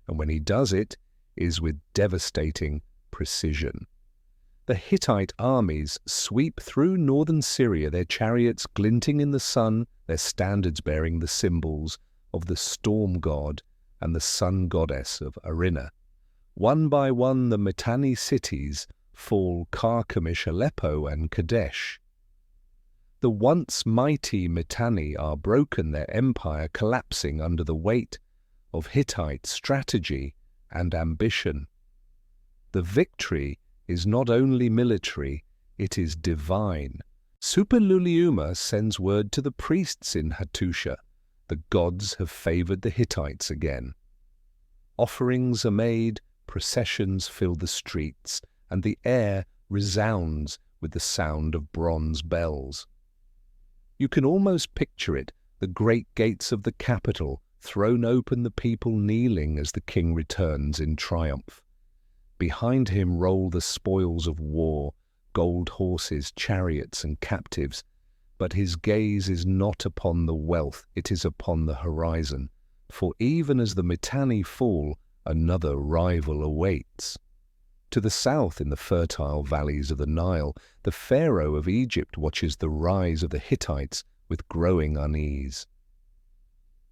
And when he does, it is with devastating precision. The Hittite armies sweep through northern Syria, their chariots glinting in the sun, their standards bearing the symbols of the storm god and the sun goddess of Arina. One by one, the Mitanni cities fall: Carchemish, Aleppo, and Kadesh. The once mighty Mitanni are broken, their empire collapsing under the weight of Hittite strategy and ambition. The victory is not only military, it is divine. Suppiluliuma sends word to the priests in Hattuša. The gods have favored the Hittites again. Offerings are made, processions fill the streets, and the air resounds with the sound of bronze bells. You can almost picture it, the great gates of the capital thrown open, the people kneeling as the king returns in triumph. Behind him roll the spoils of war, gold horses, chariots, and captives. But his gaze is not upon the wealth, it is upon the horizon. For even as the Mitanni fall, another rival awaits. To the south, in the fertile valleys of the Nile, the Pharaoh of Egypt watches the rise of the Hittites with growing unease.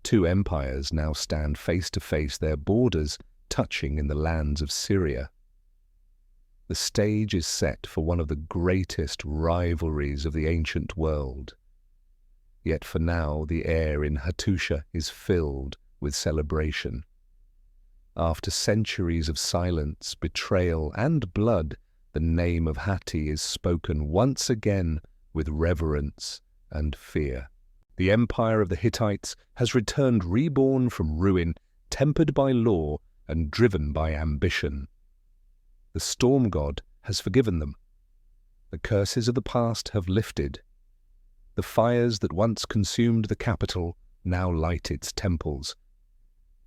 Two empires now stand face to face, their borders touching in the lands of Syria. The stage is set for one of the greatest rivalries of the ancient world. Yet for now, the air in Hattuša is filled with celebration. After centuries of silence, betrayal, and blood, the name of Hatti is spoken once again with reverence and fear. The empire of the Hittites has returned, reborn from ruin, tempered by law and driven by ambition. The storm god has forgiven them. The curses of the past have lifted. The fires that once consumed the capital now light its temples.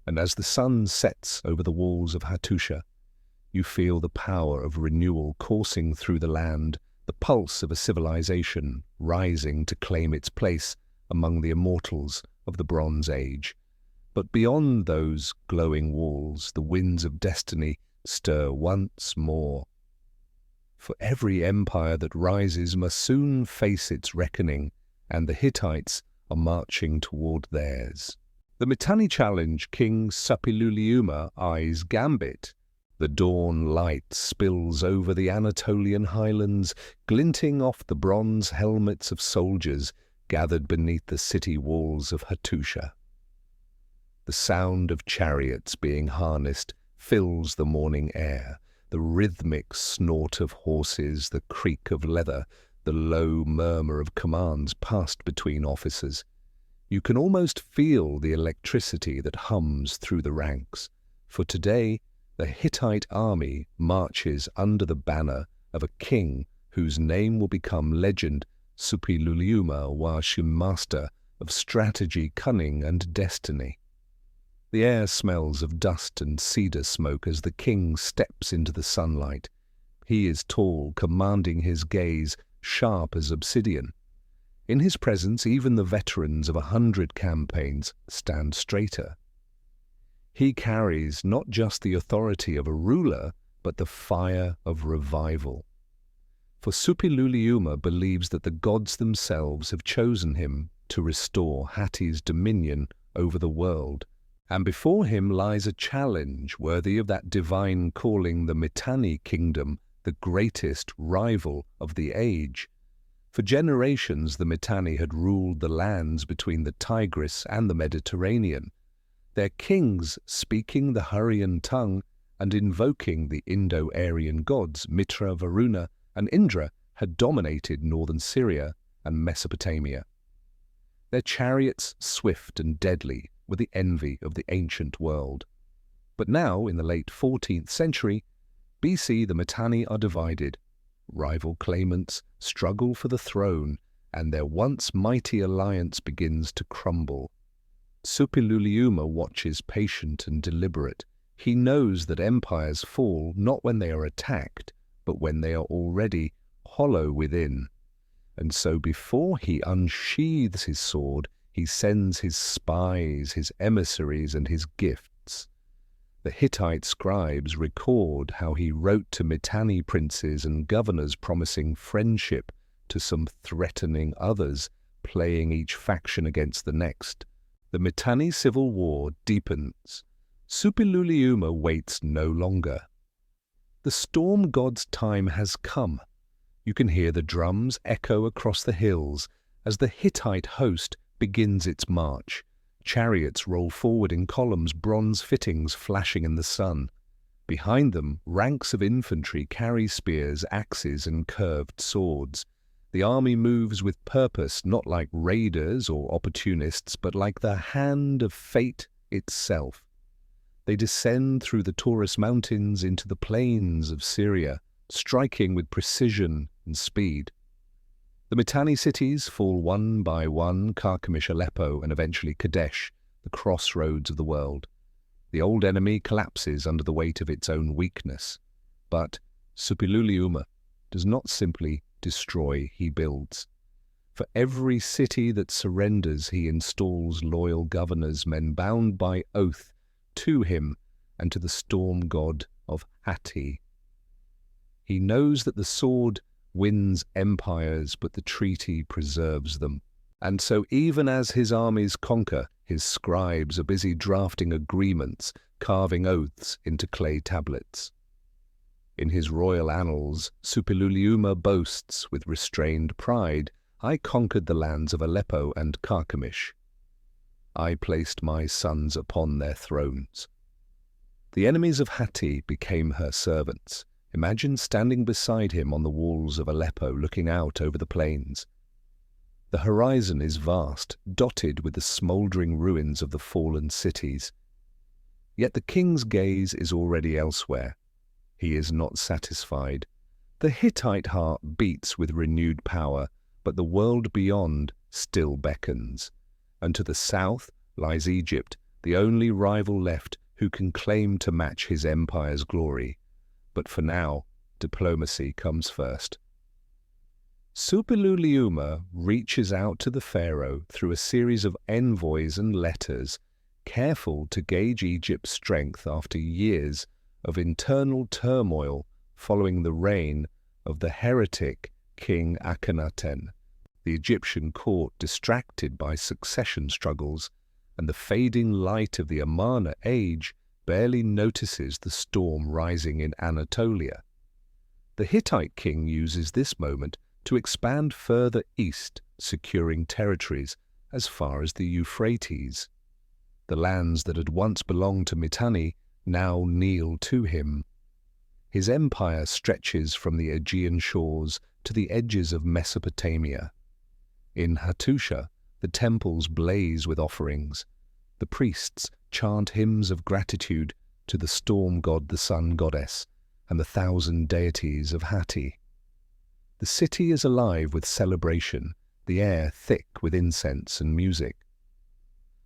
And as the sun sets over the walls of Hattuša, you feel the power of renewal coursing through the land, the pulse of a civilization rising to claim its place among the immortals of the Bronze Age. But beyond those glowing walls, the winds of destiny stir once more. For every empire that rises must soon face its reckoning, and the Hittites are marching toward theirs. The Mitanni challenge King Suppiluliuma eyes gambit. The dawn light spills over the Anatolian highlands, glinting off the bronze helmets of soldiers gathered beneath the city walls of Hattuša. The sound of chariots being harnessed fills the morning air. the rhythmic snort of horses, the creak of leather, the low murmur of commands passed between officers. You can almost feel the electricity that hums through the ranks, for today the Hittite army marches under the banner of a king whose name will become legend, Suppiluliuma, master of strategy, cunning, and destiny. The air smells of dust and cedar smoke as the king steps into the sunlight. He is tall, commanding his gaze, sharp as obsidian. In his presence, even the veterans of 100 campaigns stand straighter. He carries not just the authority of a ruler, but the fire of revival. For Suppiluliuma believes that the gods themselves have chosen him to restore Hatti's dominion over the world, and before him lies a challenge worthy of that divine calling, the Mitanni kingdom, the greatest rival of the age. For generations the Mitanni had ruled the lands between the Tigris and the Mediterranean, their kings speaking the Hurrian tongue and invoking the Indo-Aryan gods Mitra, Varuna, and Indra had dominated northern Syria and Mesopotamia. Their chariots, swift and deadly, were the envy of the ancient world. But now, in the late 14th century BC, the Mitanni are divided. Rival claimants struggle for the throne, and their once mighty alliance begins to crumble. Suppiluliuma watches patient and deliberate. He knows that empires fall not when they are attacked, but when they are already hollow within. And so before he unsheathes his sword, he sends his spies, his emissaries, and his gifts. The Hittite scribes record how he wrote to Mitanni princes and governors promising friendship to some threatening others, playing each faction against the next. The Mitanni civil war deepens. Suppiluliuma waits no longer. The storm god's time has come. You can hear the drums echo across the hills as the Hittite host begins its march. Chariots roll forward in columns, bronze fittings flashing in the sun. Behind them, ranks of infantry carry spears, axes, and curved swords. The army moves with purpose, not like raiders or opportunists, but like the hand of fate itself. They descend through the Taurus mountains into the plains of Syria, striking with precision and speed. The Mitanni cities fall one by one, Carchemish, Aleppo, and eventually Kadesh, the crossroads of the world. The old enemy collapses under the weight of its own weakness. But Suppiluliuma does not simply destroy, he builds. For every city that surrenders, he installs loyal governors, men bound by oath to him and to the storm god of Hatti. He knows that the sword wins empires, but the treaty preserves them. And so even as his armies conquer, his scribes are busy drafting agreements, carving oaths into clay tablets. In his royal annals, Suppiluliuma boasts with restrained pride, "I conquered the lands of Aleppo and Carchemish. I placed my sons upon their thrones." The enemies of Hatti became her servants. Imagine standing beside him on the walls of Aleppo, looking out over the plains. The horizon is vast, dotted with the smouldering ruins of the fallen cities. Yet the king's gaze is already elsewhere. He is not satisfied. The Hittite heart beats with renewed power, but the world beyond still beckons. And to the south lies Egypt, the only rival left who can claim to match his empire's glory. But for now, diplomacy comes first. Suppiluliuma reaches out to the pharaoh through a series of envoys and letters, careful to gauge Egypt's strength after years of internal turmoil following the reign of the heretic King Akhenaten. The Egyptian court, distracted by succession struggles and the fading light of the Amarna age, barely notices the storm rising in Anatolia. The Hittite king uses this moment to expand further east, securing territories as far as the Euphrates. The lands that had once belonged to Mitanni now kneel to him. His empire stretches from the Aegean shores to the edges of Mesopotamia. In Hattusa, the temples blaze with offerings. The priests chant hymns of gratitude to the storm god, the sun goddess, and the 1,000 deities of Hatti. The city is alive with celebration, the air thick with incense and music.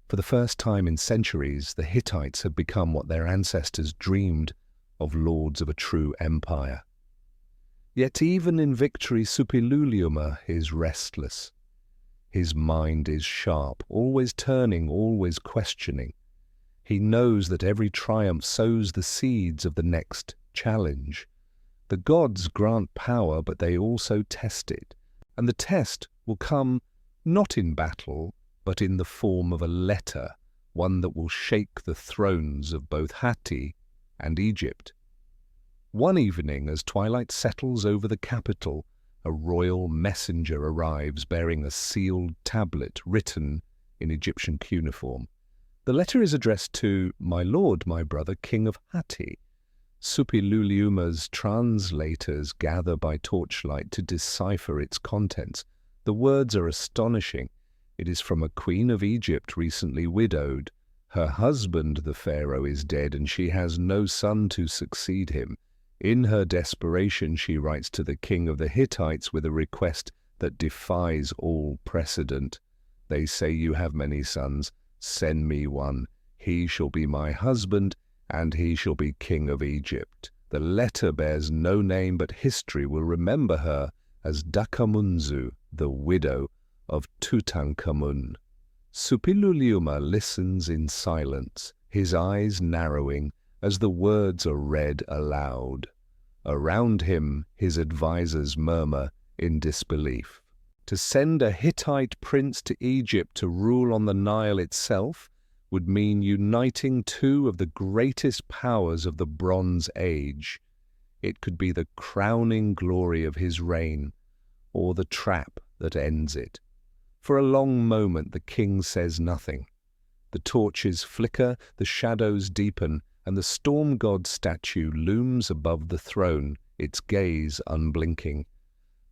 For the first time in centuries, the Hittites have become what their ancestors dreamed of, lords of a true empire. Yet even in victory, Suppiluliuma is restless. His mind is sharp, always turning, always questioning. He knows that every triumph sows the seeds of the next challenge. The gods grant power, but they also test it, and the test will come not in battle, but in the form of a letter, one that will shake the thrones of both Hatti and Egypt. One evening, as twilight settles over the capital, a royal messenger arrives bearing a sealed tablet written in Egyptian cuneiform. The letter is addressed to "My lord, my brother, king of Hatti." Suppiluliuma's translators gather by torchlight to decipher its contents. The words are astonishing. It is from a queen of Egypt recently widowed. Her husband, the pharaoh, is dead, and she has no son to succeed him. In her desperation, she writes to the king of the Hittites with a request that defies all precedent. They say, "You have many sons. Send me one. He shall be my husband, and he shall be king of Egypt." The letter bears no name, but history will remember her as Dakamunzu, the widow of Tutankhamun. Suppiluliuma listens in silence, his eyes narrowing as the words are read aloud. Around him, his advisers murmur in disbelief. To send a Hittite prince to Egypt to rule on the Nile itself would mean uniting two of the greatest powers of the Bronze Age. It could be the crowning glory of his reign, or the trap that ends it. For a long moment the king says nothing. The torches flicker, the shadows deepen, and the storm god statue looms above the throne, its gaze unblinking.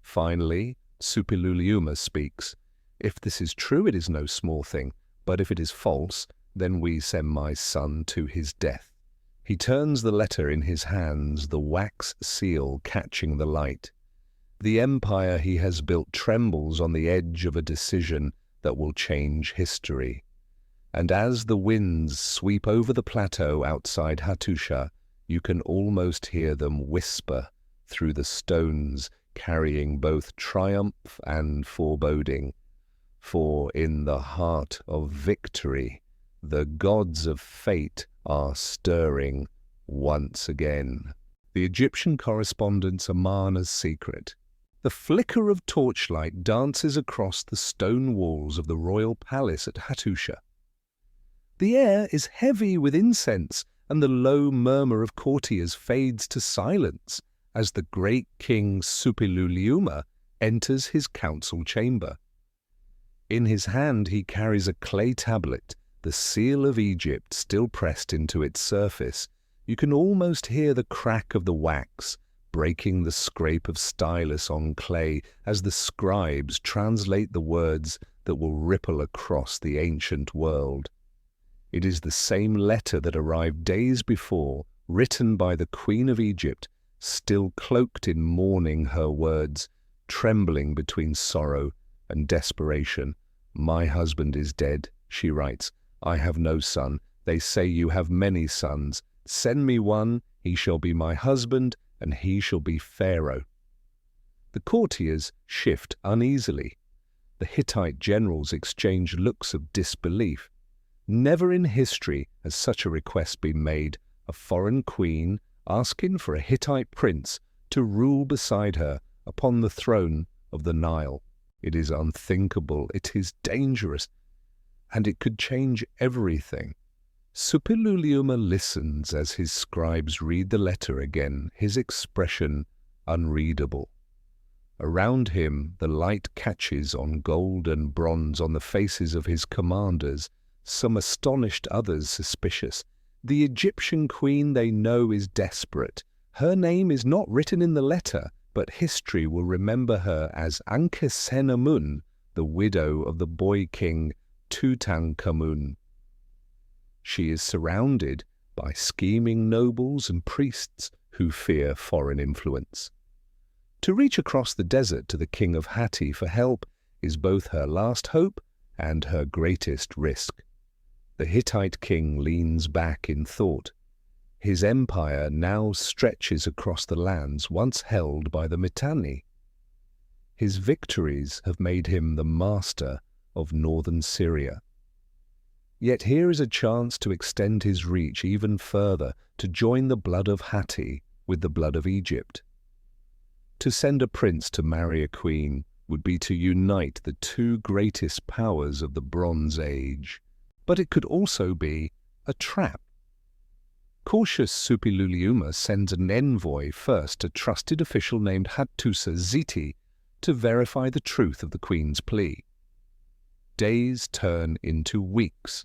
Finally, Suppiluliuma speaks. "If this is true, it is no small thing, but if it is false, then we send my son to his death." He turns the letter in his hands, the wax seal catching the light. The empire he has built trembles on the edge of a decision that will change history. And as the winds sweep over the plateau outside Hattusa, you can almost hear them whisper through the stones, carrying both triumph and foreboding. For in the heart of victory, the gods of fate are stirring once again. The Egyptian correspondent's Amarna's secret. The flicker of torchlight dances across the stone walls of the royal palace at Hattusa. The air is heavy with incense, and the low murmur of courtiers fades to silence as the great king Suppiluliuma enters his council chamber. In his hand he carries a clay tablet, the seal of Egypt still pressed into its surface. You can almost hear the crack of the wax, breaking the scrape of stylus on clay as the scribes translate the words that will ripple across the ancient world. It is the same letter that arrived days before, written by the Queen of Egypt, still cloaked in mourning, her words trembling between sorrow and desperation. "My husband is dead," she writes. "I have no son. They say you have many sons. Send me one. He shall be my husband, and he shall be Pharaoh." The courtiers shift uneasily. The Hittite generals exchange looks of disbelief. Never in history has such a request been made, a foreign queen asking for a Hittite prince to rule beside her upon the throne of the Nile. It is unthinkable, it is dangerous, and it could change everything. Suppiluliuma listens as his scribes read the letter again, his expression unreadable. Around him the light catches on gold and bronze on the faces of his commanders, some astonished, others suspicious. The Egyptian queen they know is desperate. Her name is not written in the letter, but history will remember her as Ankhesenamun, the widow of the boy king Tutankhamun. She is surrounded by scheming nobles and priests who fear foreign influence. To reach across the desert to the king of Hatti for help is both her last hope and her greatest risk. The Hittite king leans back in thought. His empire now stretches across the lands once held by the Mitanni. His victories have made him the master of northern Syria. Yet here is a chance to extend his reach even further, to join the blood of Hatti with the blood of Egypt. To send a prince to marry a queen would be to unite the two greatest powers of the Bronze Age, but it could also be a trap. Cautious Suppiluliuma sends an envoy first, a trusted official named Hattusa Ziti, to verify the truth of the queen's plea. Days turn into weeks.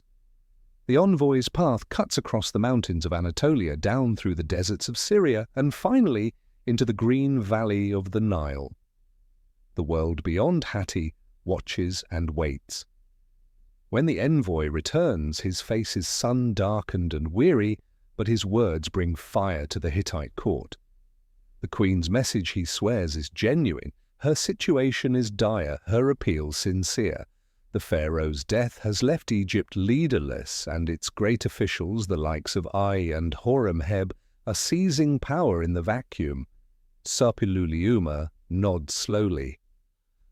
The envoy's path cuts across the mountains of Anatolia, down through the deserts of Syria, and finally into the green valley of the Nile. The world beyond Hatti watches and waits. When the envoy returns, his face is sun-darkened and weary, but his words bring fire to the Hittite court. The queen's message, he swears, is genuine. Her situation is dire, her appeal sincere. The pharaoh's death has left Egypt leaderless, and its great officials, the likes of Ai and Horemheb, are seizing power in the vacuum. Suppiluliuma nods slowly.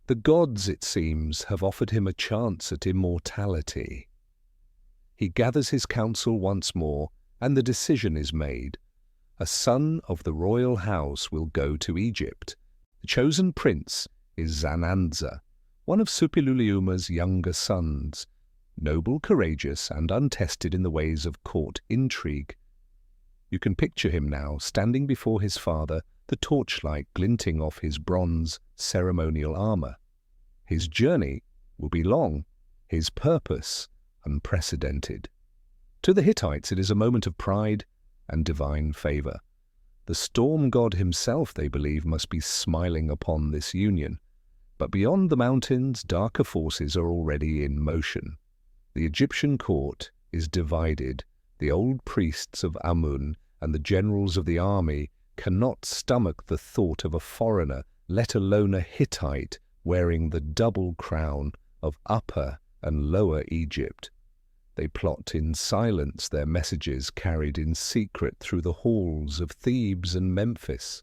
The gods, it seems, have offered him a chance at immortality. He gathers his council once more, and the decision is made. A son of the royal house will go to Egypt. The chosen prince is Zananza, one of Suppiluliuma's younger sons, noble, courageous, and untested in the ways of court intrigue. You can picture him now, standing before his father, the torchlight glinting off his bronze ceremonial armor. His journey will be long, his purpose unprecedented. To the Hittites it is a moment of pride and divine favor. The storm god himself, they believe, must be smiling upon this union. But beyond the mountains, darker forces are already in motion. The Egyptian court is divided. The old priests of Amun and the generals of the army cannot stomach the thought of a foreigner, let alone a Hittite, wearing the double crown of Upper and Lower Egypt. They plot in silence, their messages carried in secret through the halls of Thebes and Memphis.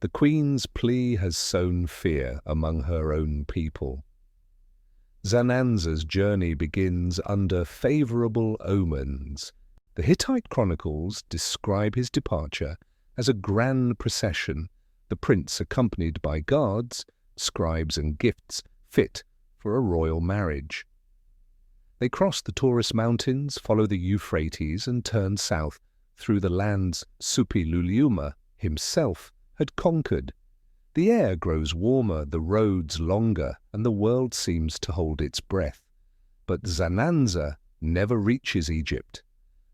The queen's plea has sown fear among her own people. Zananza's journey begins under favorable omens. The Hittite chronicles describe his departure as a grand procession, the prince accompanied by guards, scribes and gifts fit for a royal marriage. They cross the Taurus Mountains, follow the Euphrates, and turn south through the lands Suppiluliuma himself had conquered. The air grows warmer, the roads longer, and the world seems to hold its breath. But Zananza never reaches Egypt.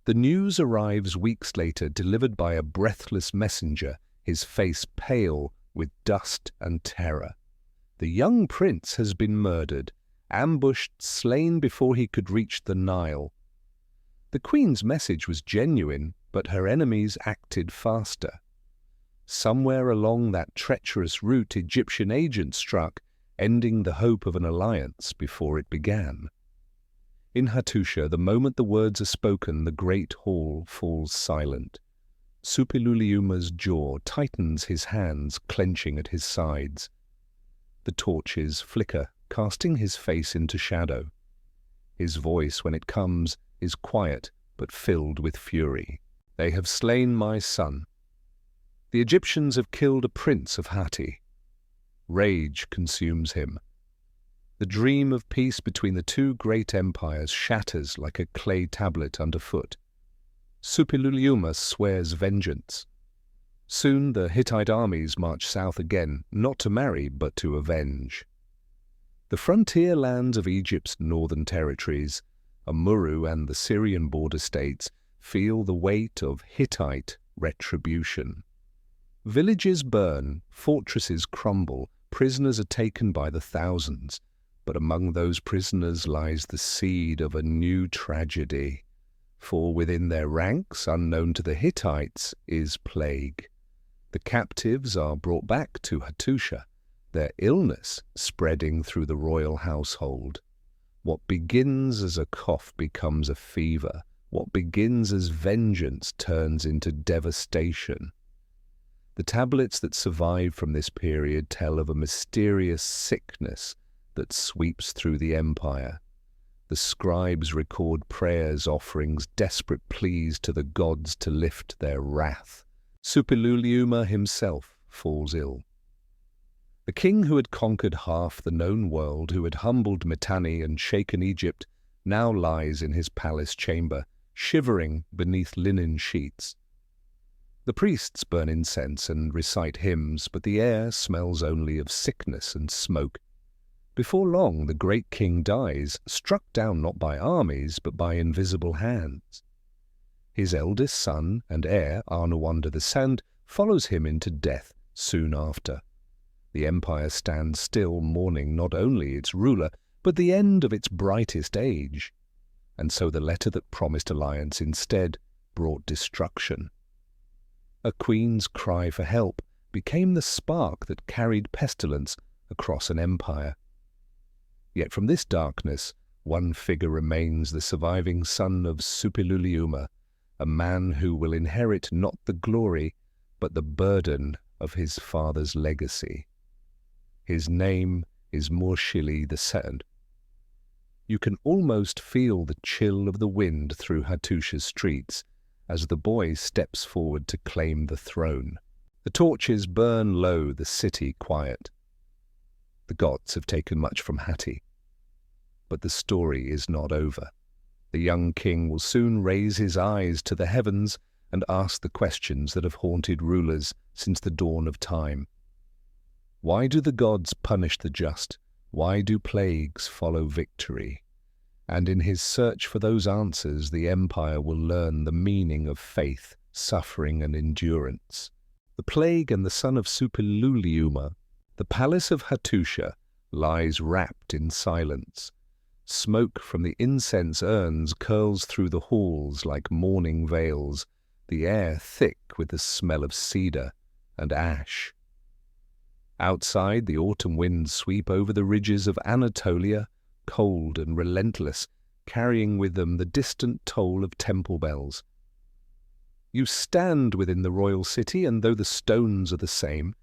The news arrives weeks later, delivered by a breathless messenger, his face pale with dust and terror. The young prince has been murdered, ambushed, slain before he could reach the Nile. The queen's message was genuine, but her enemies acted faster. Somewhere along that treacherous route, Egyptian agents struck, ending the hope of an alliance before it began. In Hattusha, the moment the words are spoken, the great hall falls silent. Suppiluliuma's jaw tightens, his hands clenching at his sides. The torches flicker, casting his face into shadow. His voice, when it comes, is quiet but filled with fury. "They have slain my son. The Egyptians have killed a prince of Hatti." Rage consumes him. The dream of peace between the two great empires shatters like a clay tablet underfoot. Suppiluliuma swears vengeance. Soon the Hittite armies march south again, not to marry but to avenge. The frontier lands of Egypt's northern territories, Amurru and the Syrian border states, feel the weight of Hittite retribution. Villages burn, fortresses crumble, prisoners are taken by the thousands, but among those prisoners lies the seed of a new tragedy. For within their ranks, unknown to the Hittites, is plague. The captives are brought back to Hattuša, their illness spreading through the royal household. What begins as a cough becomes a fever. What begins as vengeance turns into devastation. The tablets that survive from this period tell of a mysterious sickness that sweeps through the empire. The scribes record prayers, offerings, desperate pleas to the gods to lift their wrath. Suppiluliuma himself falls ill. The king who had conquered half the known world, who had humbled Mitanni and shaken Egypt, now lies in his palace chamber, shivering beneath linen sheets. The priests burn incense and recite hymns, but the air smells only of sickness and smoke. Before long, the great king dies, struck down not by armies, but by invisible hands. His eldest son and heir, Anatolian II, follows him into death soon after. The empire stands still, mourning not only its ruler, but the end of its brightest age. And so the letter that promised alliance instead brought destruction. A queen's cry for help became the spark that carried pestilence across an empire. Yet from this darkness, one figure remains, the surviving son of Suppiluliuma, a man who will inherit not the glory, but the burden of his father's legacy. His name is Muršili II. You can almost feel the chill of the wind through Hattusha's streets as the boy steps forward to claim the throne. The torches burn low, the city quiet. The gods have taken much from Hatti. But the story is not over. The young king will soon raise his eyes to the heavens and ask the questions that have haunted rulers since the dawn of time. Why do the gods punish the just? Why do plagues follow victory? And in his search for those answers, the empire will learn the meaning of faith, suffering, and endurance. The plague and the son of Suppiluliuma, the palace of Hattuša, lies wrapped in silence. Smoke from the incense urns curls through the halls like mourning veils, the air thick with the smell of cedar and ash. Outside, the autumn winds sweep over the ridges of Anatolia, cold and relentless, carrying with them the distant toll of temple bells. You stand within the royal city, and though the stones are the same,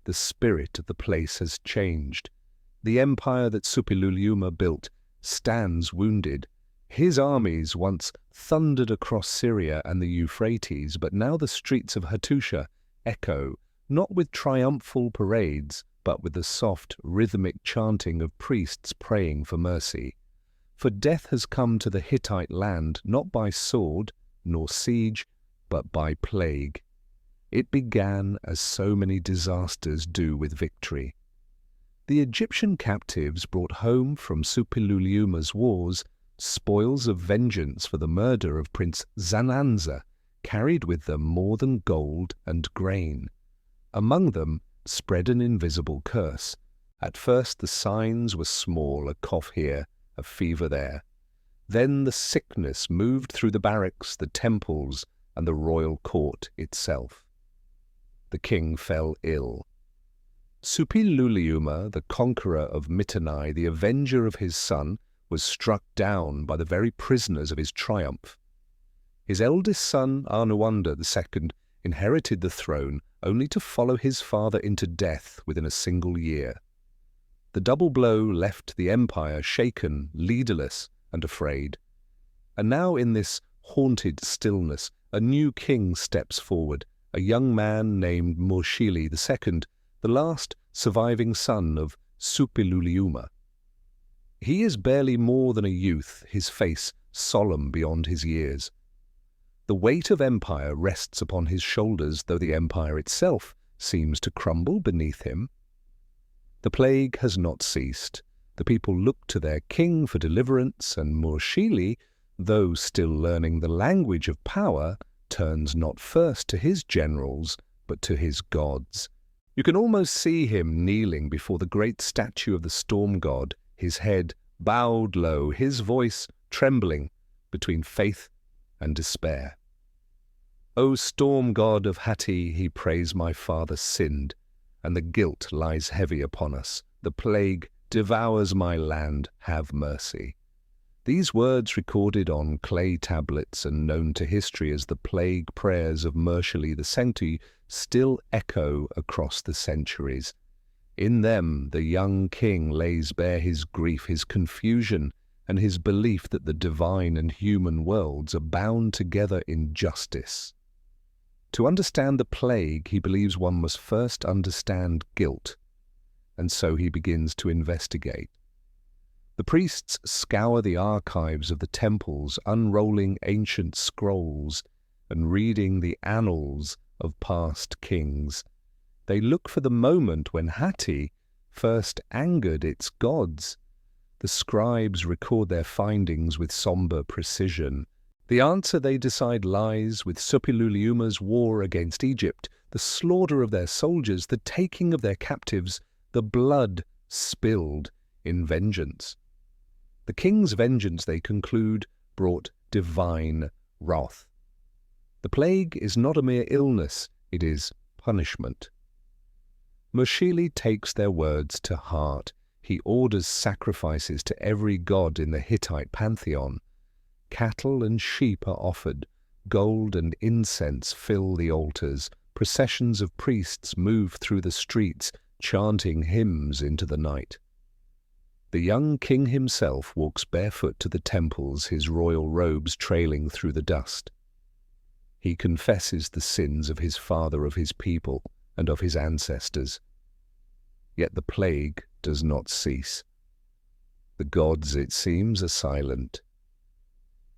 the spirit of the place has changed. The empire that Suppiluliuma built stands wounded. His armies once thundered across Syria and the Euphrates, but now the streets of Hattuša echo, not with triumphal parades, but with the soft, rhythmic chanting of priests praying for mercy. For death has come to the Hittite land not by sword nor siege, but by plague. It began as so many disasters do with victory. The Egyptian captives brought home from Suppiluliuma's wars spoils of vengeance for the murder of Prince Zananza, carried with them more than gold and grain. Among them spread an invisible curse. At first the signs were small, a cough here, a fever there. Then the sickness moved through the barracks, the temples, and the royal court itself. The king fell ill. Suppiluliuma, the conqueror of Mitanni, the avenger of his son, was struck down by the very prisoners of his triumph. His eldest son, Anatolian II, inherited the throne only to follow his father into death within a single year. The double blow left the empire shaken, leaderless, and afraid. And now in this haunted stillness, a new king steps forward, a young man named Muršili II, the last surviving son of Suppiluliuma. He is barely more than a youth, his face solemn beyond his years. The weight of empire rests upon his shoulders, though the empire itself seems to crumble beneath him. The plague has not ceased. The people look to their king for deliverance, and Muršili, though still learning the language of power, turns not first to his generals, but to his gods. You can almost see him kneeling before the great statue of the storm god, his head bowed low, his voice trembling between faith and despair. O storm god of Hatti, he prays, my father sinned, and the guilt lies heavy upon us. The plague devours my land, have mercy. These words, recorded on clay tablets and known to history as the plague prayers of Muršili II, still echo across the centuries. In them, the young king lays bare his grief, his confusion, and his belief that the divine and human worlds are bound together in justice. To understand the plague, he believes one must first understand guilt, and so he begins to investigate. The priests scour the archives of the temples, unrolling ancient scrolls and reading the annals of past kings. They look for the moment when Hatti first angered its gods. The scribes record their findings with somber precision. The answer, they decide, lies with Suppiluliuma's war against Egypt, the slaughter of their soldiers, the taking of their captives, the blood spilled in vengeance. The king's vengeance, they conclude, brought divine wrath. The plague is not a mere illness, it is punishment. Muršili takes their words to heart. He orders sacrifices to every god in the Hittite pantheon. Cattle and sheep are offered, gold and incense fill the altars, processions of priests move through the streets, chanting hymns into the night. The young king himself walks barefoot to the temples, his royal robes trailing through the dust. He confesses the sins of his father, of his people, and of his ancestors. Yet the plague does not cease. The gods, it seems, are silent.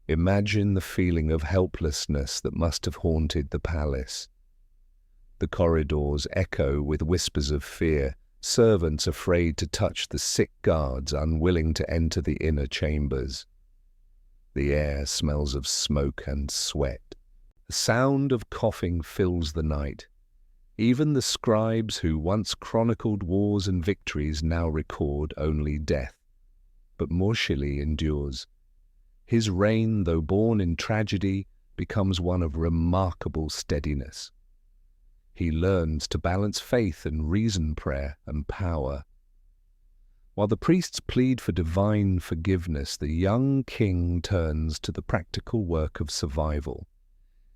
Imagine the feeling of helplessness that must have haunted the palace. The corridors echo with whispers of fear, servants afraid to touch the sick guards, unwilling to enter the inner chambers. The air smells of smoke and sweat. The sound of coughing fills the night. Even the scribes who once chronicled wars and victories now record only death. But Muršili endures. His reign, though born in tragedy, becomes one of remarkable steadiness. He learns to balance faith and reason, prayer and power. While the priests plead for divine forgiveness, the young king turns to the practical work of survival.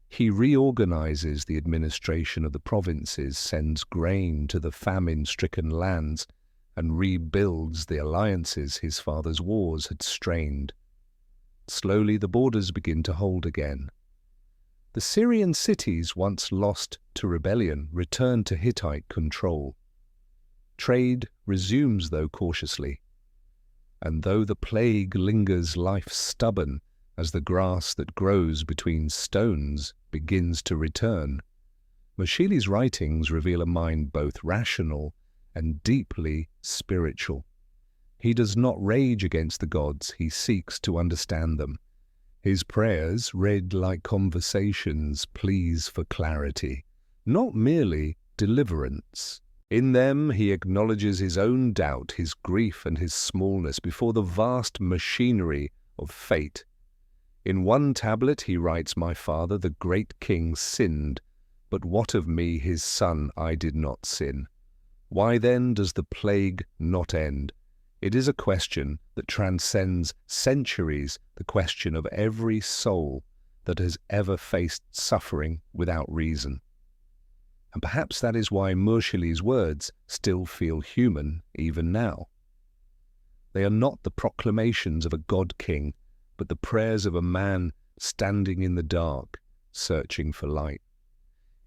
He reorganizes the administration of the provinces, sends grain to the famine-stricken lands, and rebuilds the alliances his father's wars had strained. Slowly the borders begin to hold again. The Syrian cities, once lost to rebellion, return to Hittite control. Trade resumes, though cautiously. And though the plague lingers, life stubborn, as the grass that grows between stones begins to return. Muršili's writings reveal a mind both rational and deeply spiritual. He does not rage against the gods, he seeks to understand them. His prayers, read like conversations, pleas for clarity, not merely deliverance. In them he acknowledges his own doubt, his grief and his smallness before the vast machinery of fate. In one tablet he writes, "My father, the great king, sinned, but what of me, his son, I did not sin. Why then does the plague not end?" It is a question that transcends centuries, the question of every soul that has ever faced suffering without reason. And perhaps that is why Muršili's words still feel human even now. They are not the proclamations of a god-king, but the prayers of a man standing in the dark, searching for light.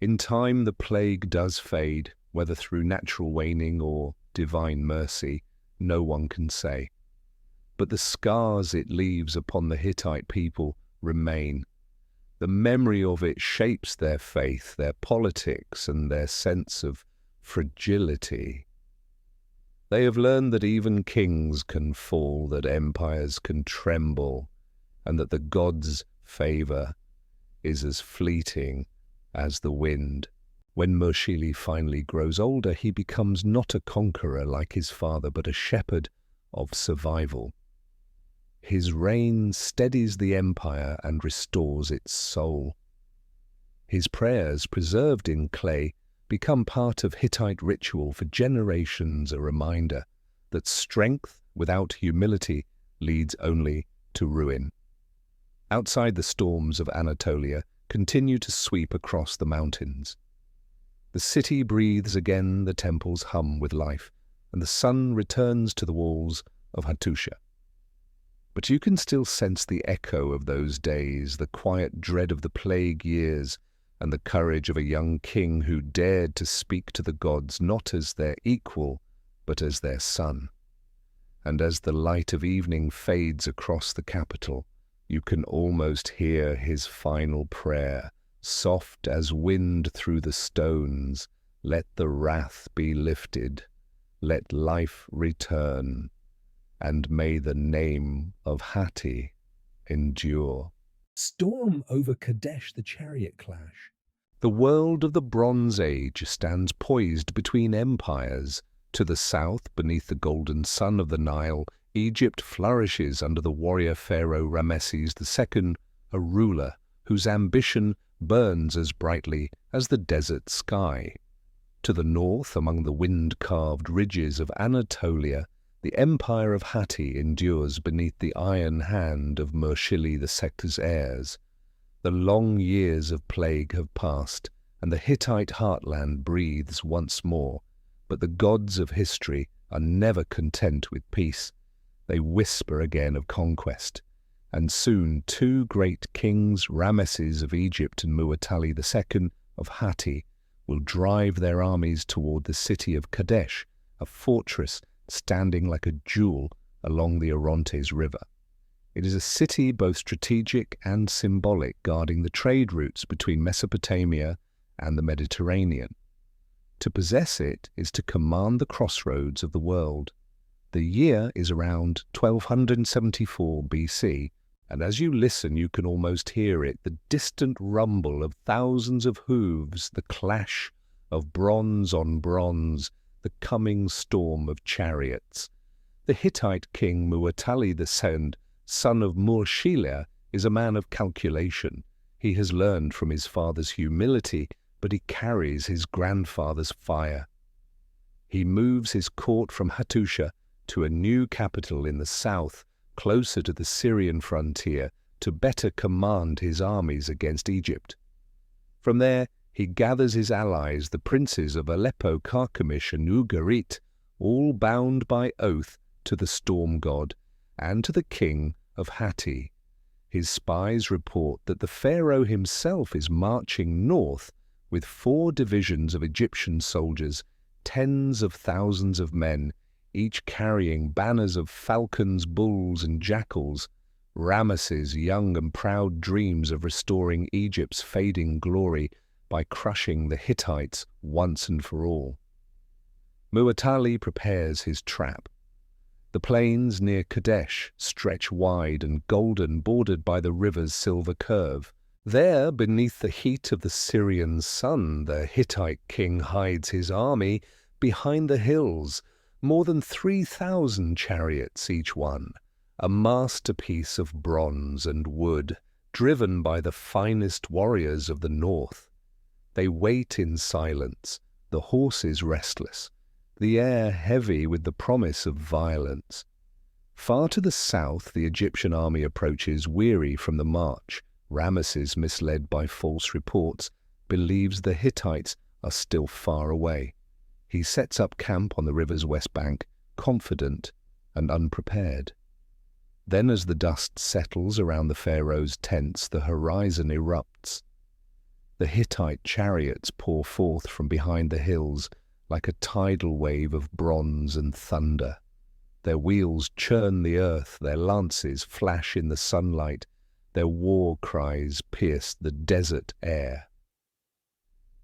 In time the plague does fade, whether through natural waning or divine mercy, no one can say. But the scars it leaves upon the Hittite people remain. The memory of it shapes their faith, their politics, and their sense of fragility. They have learned that even kings can fall, that empires can tremble, and that the gods' favor is as fleeting as the wind. When Muršili finally grows older, he becomes not a conqueror like his father, but a shepherd of survival. His reign steadies the empire and restores its soul. His prayers, preserved in clay, become part of Hittite ritual for generations, a reminder that strength without humility leads only to ruin. Outside, the storms of Anatolia continue to sweep across the mountains. The city breathes again, the temples hum with life, and the sun returns to the walls of Hattuša. But you can still sense the echo of those days, the quiet dread of the plague years, and the courage of a young king who dared to speak to the gods not as their equal, but as their son. And as the light of evening fades across the capital, you can almost hear his final prayer, soft as wind through the stones. Let the wrath be lifted, let life return, and may the name of Hatti endure. Storm over Kadesh, the chariot clash. The world of the Bronze Age stands poised between empires. To the south, beneath the golden sun of the Nile, Egypt flourishes under the warrior pharaoh Ramesses II, a ruler whose ambition burns as brightly as the desert sky. To the north, among the wind-carved ridges of Anatolia, the empire of Hatti endures beneath the iron hand of Muršili II's heirs. The long years of plague have passed, and the Hittite heartland breathes once more. But the gods of history are never content with peace. They whisper again of conquest. And soon two great kings, Ramesses of Egypt and Muršili II of Hatti, will drive their armies toward the city of Kadesh, a fortress standing like a jewel along the Orontes River. It is a city both strategic and symbolic, guarding the trade routes between Mesopotamia and the Mediterranean. To possess it is to command the crossroads of the world. The year is around 1274 BC, and as you listen you can almost hear it, the distant rumble of thousands of hooves, the clash of bronze on bronze, the coming storm of chariots. The Hittite king Muršili II, son of Muršili, is a man of calculation. He has learned from his father's humility, but he carries his grandfather's fire. He moves his court from Hattuša to a new capital in the south, closer to the Syrian frontier, to better command his armies against Egypt. From there, he gathers his allies, the princes of Aleppo, Carchemish, and Ugarit, all bound by oath to the storm god and to the king of Hatti. His spies report that the pharaoh himself is marching north with 4 divisions of Egyptian soldiers, tens of thousands of men, each carrying banners of falcons, bulls, and jackals. Ramesses' young and proud dreams of restoring Egypt's fading glory by crushing the Hittites once and for all. Muršili prepares his trap. The plains near Kadesh stretch wide and golden, bordered by the river's silver curve. There, beneath the heat of the Syrian sun, the Hittite king hides his army behind the hills, more than 3,000 chariots each one, a masterpiece of bronze and wood, driven by the finest warriors of the north. They wait in silence, the horses restless, the air heavy with the promise of violence. Far to the south, the Egyptian army approaches, weary from the march. Ramesses, misled by false reports, believes the Hittites are still far away. He sets up camp on the river's west bank, confident and unprepared. Then, as the dust settles around the pharaoh's tents, the horizon erupts. The Hittite chariots pour forth from behind the hills like a tidal wave of bronze and thunder. Their wheels churn the earth, their lances flash in the sunlight, their war cries pierce the desert air.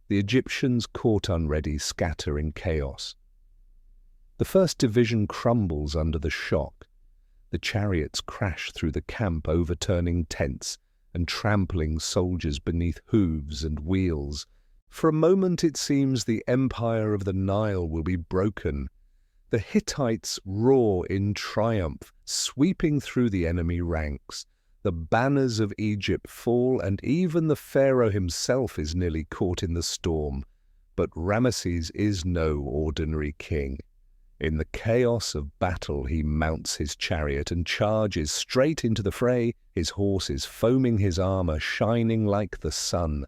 The Egyptians, caught unready, scatter in chaos. The first division crumbles under the shock. The chariots crash through the camp, overturning tents and trampling soldiers beneath hooves and wheels. For a moment it seems the empire of the Nile will be broken. The Hittites roar in triumph, sweeping through the enemy ranks. The banners of Egypt fall, and even the pharaoh himself is nearly caught in the storm. But Ramesses is no ordinary king. In the chaos of battle he mounts his chariot and charges straight into the fray, his horses foaming, his armor shining like the sun.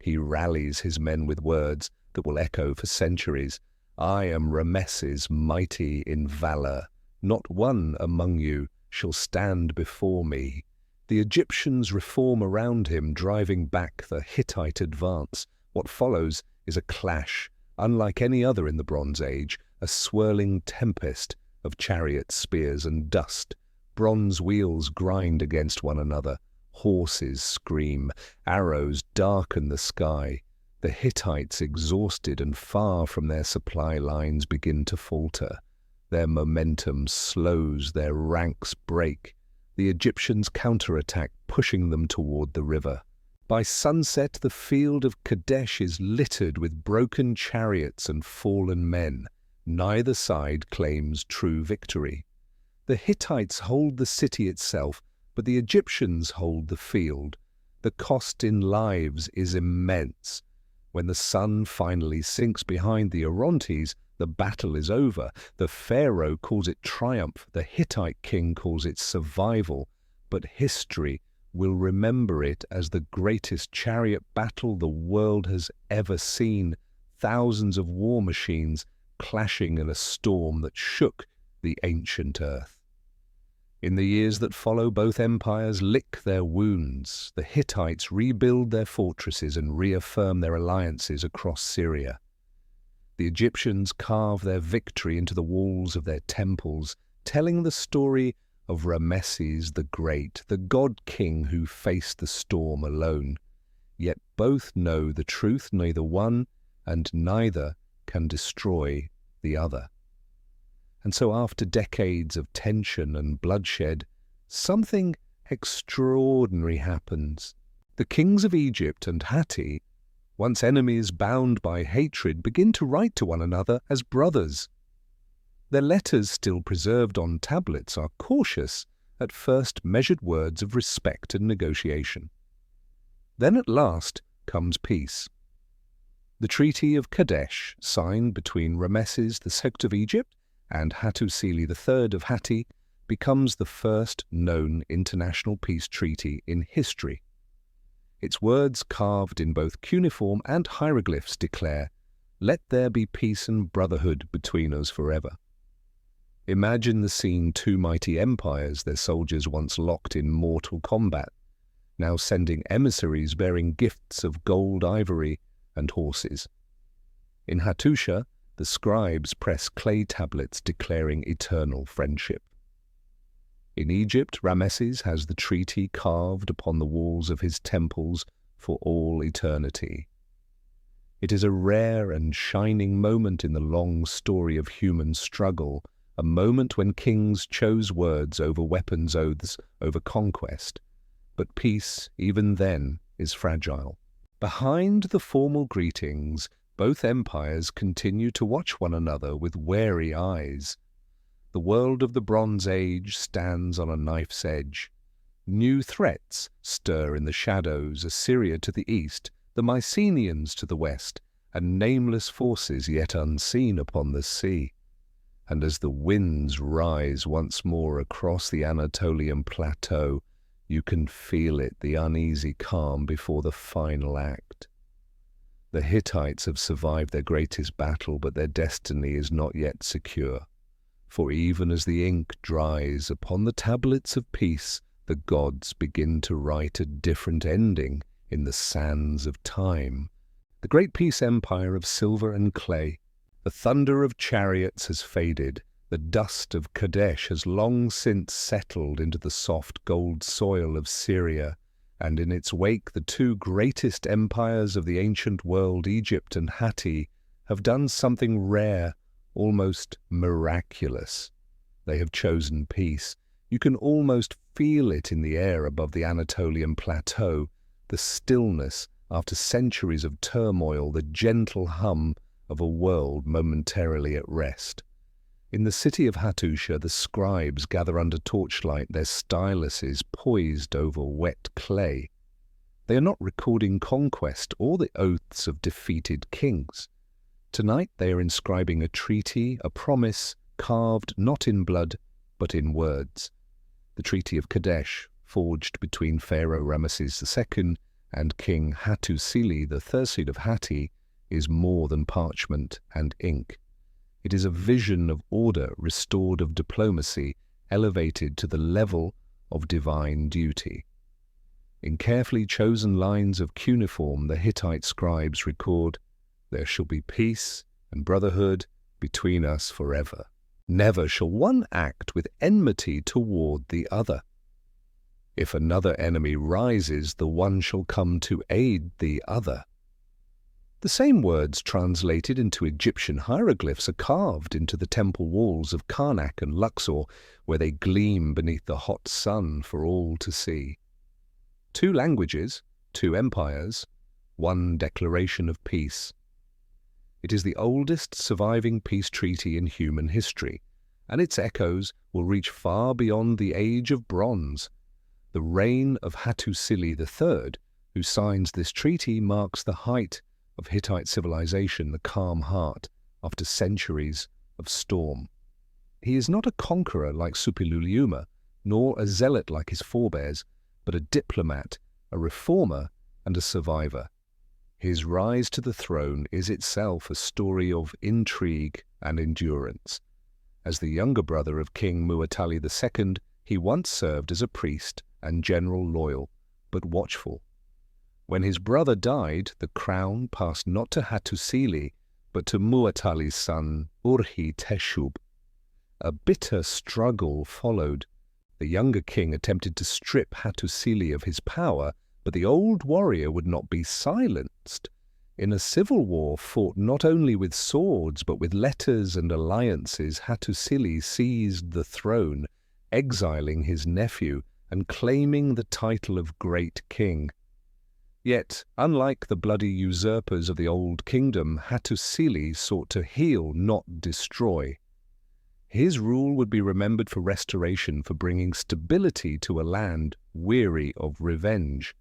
He rallies his men with words that will echo for centuries. I am Ramesses, mighty in valor. Not one among you shall stand before me. The Egyptians reform around him, driving back the Hittite advance. What follows is a clash, unlike any other in the Bronze Age, a swirling tempest of chariots, spears, and dust. Bronze wheels grind against one another. Horses scream. Arrows darken the sky. The Hittites, exhausted and far from their supply lines, begin to falter. Their momentum slows, their ranks break. The Egyptians counterattack, pushing them toward the river. By sunset, the field of Kadesh is littered with broken chariots and fallen men. Neither side claims true victory. The Hittites hold the city itself, but the Egyptians hold the field. The cost in lives is immense. When the sun finally sinks behind the Orontes, the battle is over. The pharaoh calls it triumph, the Hittite king calls it survival, but history will remember it as the greatest chariot battle the world has ever seen. Thousands of war machines clashing in a storm that shook the ancient earth. In the years that follow, both empires lick their wounds. The Hittites rebuild their fortresses and reaffirm their alliances across Syria. The Egyptians carve their victory into the walls of their temples, telling the story of Ramesses the Great, the god-king who faced the storm alone. Yet both know the truth, neither one and neither can destroy the other. And so after decades of tension and bloodshed, something extraordinary happens. The kings of Egypt and Hatti, once enemies bound by hatred, begin to write to one another as brothers. Their letters, still preserved on tablets, are cautious, at first measured words of respect and negotiation. Then at last comes peace. The Treaty of Kadesh, signed between Ramesses II of Egypt and Hattusa III of Hatti, becomes the first known international peace treaty in history. Its words, carved in both cuneiform and hieroglyphs, declare, "Let there be peace and brotherhood between us forever." Imagine the scene: two mighty empires, their soldiers once locked in mortal combat, now sending emissaries bearing gifts of gold, ivory, and horses. In Hattusa, the scribes press clay tablets declaring eternal friendship. In Egypt, Ramesses has the treaty carved upon the walls of his temples for all eternity. It is a rare and shining moment in the long story of human struggle, a moment when kings chose words over weapons, oaths over conquest. But peace, even then, is fragile. Behind the formal greetings, both empires continue to watch one another with wary eyes. The world of the Bronze Age stands on a knife's edge. New threats stir in the shadows: Assyria to the east, the Mycenaeans to the west, and nameless forces yet unseen upon the sea. And as the winds rise once more across the Anatolian plateau, you can feel it, the uneasy calm before the final act. The Hittites have survived their greatest battle, but their destiny is not yet secure. For even as the ink dries upon the tablets of peace, the gods begin to write a different ending in the sands of time. The great peace empire of silver and clay, the thunder of chariots has faded, the dust of Kadesh has long since settled into the soft gold soil of Syria, and in its wake the two greatest empires of the ancient world, Egypt and Hatti, have done something rare, almost miraculous. They have chosen peace. You can almost feel it in the air above the Anatolian plateau, the stillness after centuries of turmoil, the gentle hum of a world momentarily at rest. In the city of Hattuša, the scribes gather under torchlight, their styluses poised over wet clay. They are not recording conquest or the oaths of defeated kings. Tonight they are inscribing a treaty, a promise, carved not in blood, but in words. The Treaty of Kadesh, forged between Pharaoh Ramesses II and King Hattusili, the third of Hatti, is more than parchment and ink. It is a vision of order restored, of diplomacy elevated to the level of divine duty. In carefully chosen lines of cuneiform, the Hittite scribes record, "There shall be peace and brotherhood between us forever. Never shall one act with enmity toward the other. If another enemy rises, the one shall come to aid the other." The same words translated into Egyptian hieroglyphs are carved into the temple walls of Karnak and Luxor, where they gleam beneath the hot sun for all to see. 2 languages, 2 empires, 1 declaration of peace. It is the oldest surviving peace treaty in human history, and its echoes will reach far beyond the age of bronze. The reign of Hattusili III, who signs this treaty, marks the height of Hittite civilization, the calm heart after centuries of storm. He is not a conqueror like Suppiluliuma, nor a zealot like his forebears, but a diplomat, a reformer, and a survivor. His rise to the throne is itself a story of intrigue and endurance. As the younger brother of King Muršili II, he once served as a priest and general, loyal but watchful. When his brother died, the crown passed not to Hattusili, but to Muršili's son Urhi-Teshub. A bitter struggle followed. The younger king attempted to strip Hattusili of his power, but the old warrior would not be silenced. In a civil war fought not only with swords, but with letters and alliances, Hattusili seized the throne, exiling his nephew and claiming the title of Great King. Yet, unlike the bloody usurpers of the Old Kingdom, Hattusili sought to heal, not destroy. His rule would be remembered for restoration, for bringing stability to a land weary of revenge.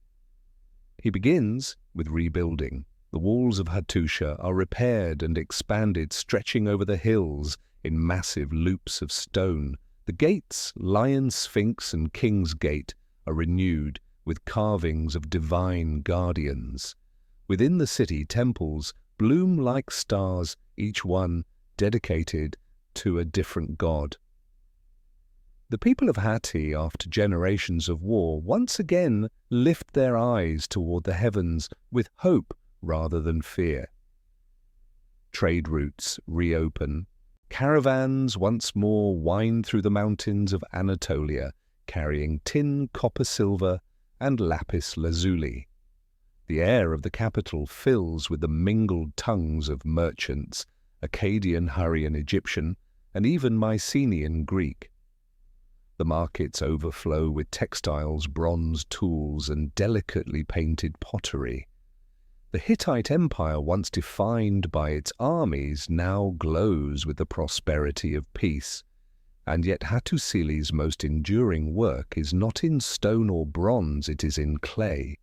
He begins with rebuilding. The walls of Hattuša are repaired and expanded, stretching over the hills in massive loops of stone. The gates, Lion, Sphinx, and King's Gate, are renewed with carvings of divine guardians. Within the city, temples bloom like stars, each one dedicated to a different god. The people of Hatti, after generations of war, once again lift their eyes toward the heavens with hope rather than fear. Trade routes reopen. Caravans once more wind through the mountains of Anatolia, carrying tin, copper, silver, and lapis lazuli. The air of the capital fills with the mingled tongues of merchants, Akkadian, Hurrian, Egyptian, and even Mycenaean Greek. The markets overflow with textiles, bronze tools, and delicately painted pottery. The Hittite Empire, once defined by its armies, now glows with the prosperity of peace. And yet Hattusili's most enduring work is not in stone or bronze, it is in clay.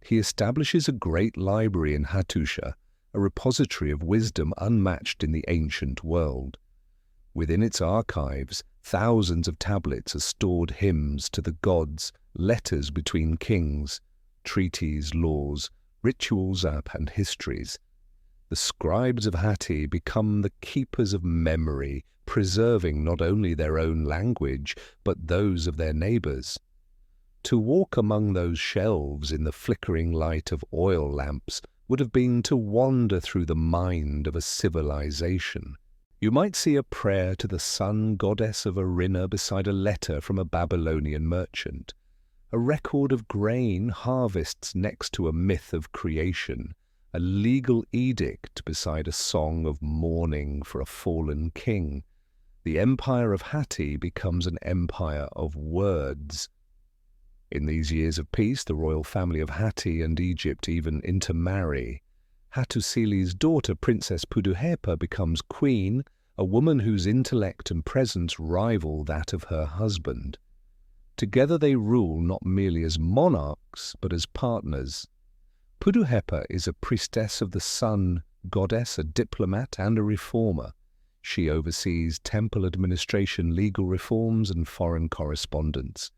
He establishes a great library in Hattuša, a repository of wisdom unmatched in the ancient world. Within its archives, thousands of tablets are stored, hymns to the gods, letters between kings, treaties, laws, rituals, and histories. The scribes of Hatti become the keepers of memory, preserving not only their own language, but those of their neighbors. To walk among those shelves in the flickering light of oil lamps would have been to wander through the mind of a civilization. You might see a prayer to the sun goddess of Arina beside a letter from a Babylonian merchant, a record of grain harvests next to a myth of creation, a legal edict beside a song of mourning for a fallen king. The empire of Hatti becomes an empire of words. In these years of peace, the royal family of Hatti and Egypt even intermarry. Hattusili's daughter, Princess Puduhepa, becomes queen, a woman whose intellect and presence rival that of her husband. Together they rule not merely as monarchs, but as partners. Puduhepa is a priestess of the sun, goddess, a diplomat, and a reformer. She oversees temple administration, legal reforms, and foreign correspondence.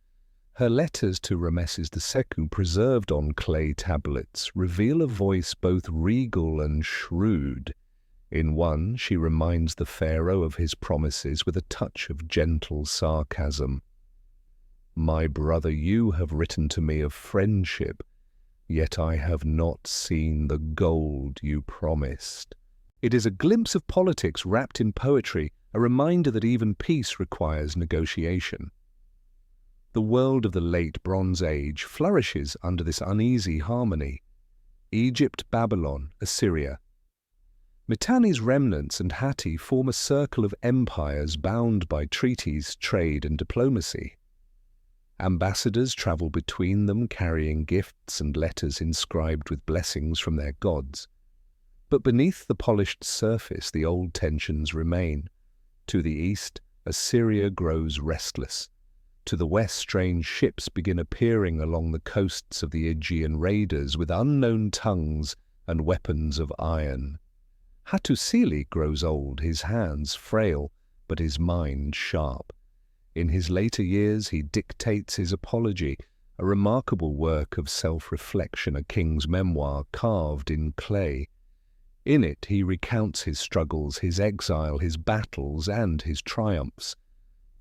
Her letters to Ramesses II, preserved on clay tablets, reveal a voice both regal and shrewd. In one, she reminds the pharaoh of his promises with a touch of gentle sarcasm. "My brother, you have written to me of friendship, yet I have not seen the gold you promised." It is a glimpse of politics wrapped in poetry, a reminder that even peace requires negotiation. The world of the late Bronze Age flourishes under this uneasy harmony. Egypt, Babylon, Assyria. Mitanni's remnants and Hatti form a circle of empires bound by treaties, trade, and diplomacy. Ambassadors travel between them carrying gifts and letters inscribed with blessings from their gods. But beneath the polished surface, the old tensions remain. To the east, Assyria grows restless. To the west, strange ships begin appearing along the coasts of the Aegean raiders with unknown tongues and weapons of iron. Hattusili grows old, his hands frail, but his mind sharp. In his later years, he dictates his apology, a remarkable work of self-reflection, a king's memoir carved in clay. In it, he recounts his struggles, his exile, his battles, and his triumphs.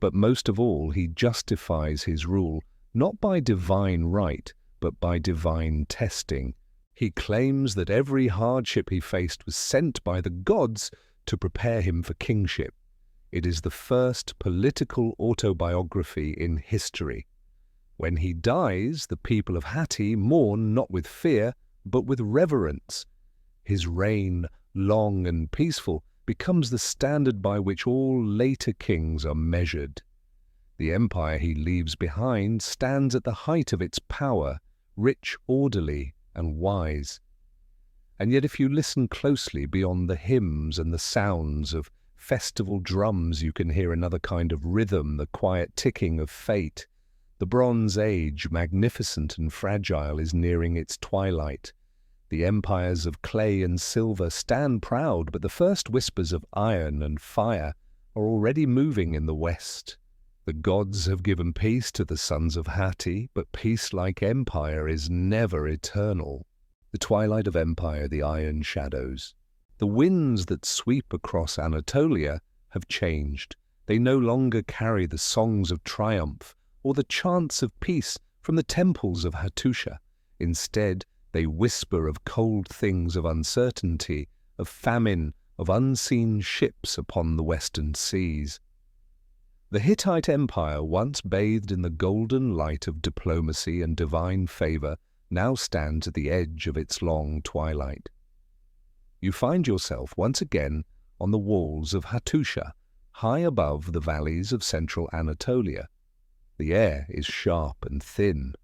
But most of all, he justifies his rule, not by divine right, but by divine testing. He claims that every hardship he faced was sent by the gods to prepare him for kingship. It is the first political autobiography in history. When he dies, the people of Hatti mourn not with fear, but with reverence. His reign, long and peaceful, becomes the standard by which all later kings are measured. The empire he leaves behind stands at the height of its power, rich, orderly, and wise. And yet if you listen closely beyond the hymns and the sounds of festival drums, you can hear another kind of rhythm, the quiet ticking of fate. The Bronze Age, magnificent and fragile, is nearing its twilight. The empires of clay and silver stand proud, but the first whispers of iron and fire are already moving in the west. The gods have given peace to the sons of Hatti, but peace like empire is never eternal. The twilight of empire, the iron shadows. The winds that sweep across Anatolia have changed. They no longer carry the songs of triumph or the chants of peace from the temples of Hattuša. Instead, they whisper of cold things, of uncertainty, of famine, of unseen ships upon the western seas. The Hittite Empire, once bathed in the golden light of diplomacy and divine favor, now stands at the edge of its long twilight. You find yourself once again on the walls of Hattuša, high above the valleys of central Anatolia. The air is sharp and thin.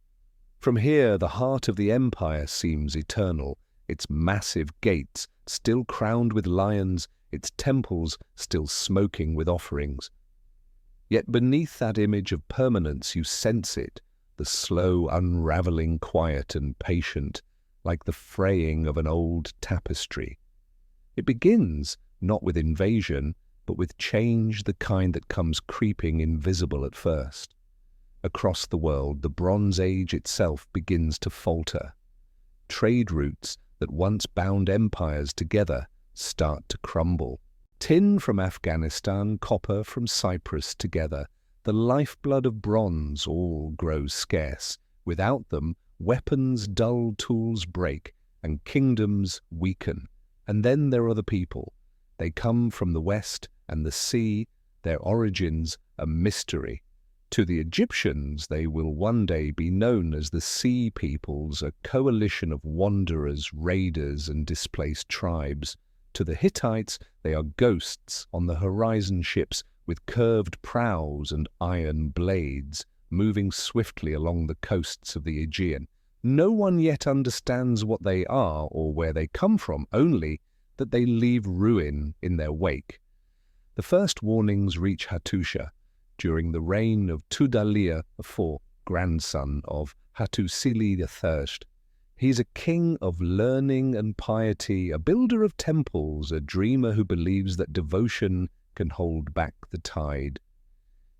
From here, the heart of the empire seems eternal, its massive gates still crowned with lions, its temples still smoking with offerings. Yet beneath that image of permanence you sense it, the slow unraveling, quiet and patient, like the fraying of an old tapestry. It begins not with invasion, but with change, the kind that comes creeping invisible at first. Across the world, the Bronze Age itself begins to falter. Trade routes that once bound empires together start to crumble. Tin from Afghanistan, copper from Cyprus together, the lifeblood of bronze, all grows scarce. Without them, weapons, dull tools break, and kingdoms weaken. And then there are the people. They come from the west and the sea, their origins a mystery. To the Egyptians, they will one day be known as the Sea Peoples, a coalition of wanderers, raiders, and displaced tribes. To the Hittites, they are ghosts on the horizon ships with curved prows and iron blades, moving swiftly along the coasts of the Aegean. No one yet understands what they are or where they come from, only that they leave ruin in their wake. The first warnings reach Hattuša during the reign of Tudaliya IV, grandson of Hattusili III. He's a king of learning and piety, a builder of temples, a dreamer who believes that devotion can hold back the tide.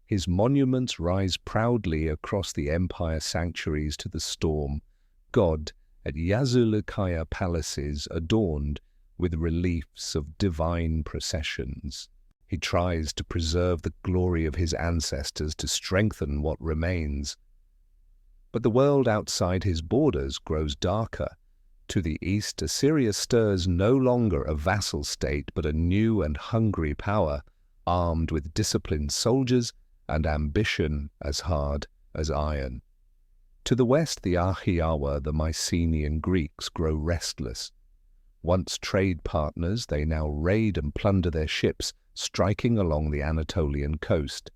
His monuments rise proudly across the empire sanctuaries to the storm, God at Yazilikaya palaces adorned with reliefs of divine processions. He tries to preserve the glory of his ancestors to strengthen what remains. But the world outside his borders grows darker. To the east, Assyria stirs no longer a vassal state, but a new and hungry power, armed with disciplined soldiers and ambition as hard as iron. To the west, the Ahiawa, the Mycenaean Greeks, grow restless. Once trade partners, they now raid and plunder their ships, striking along the Anatolian coast.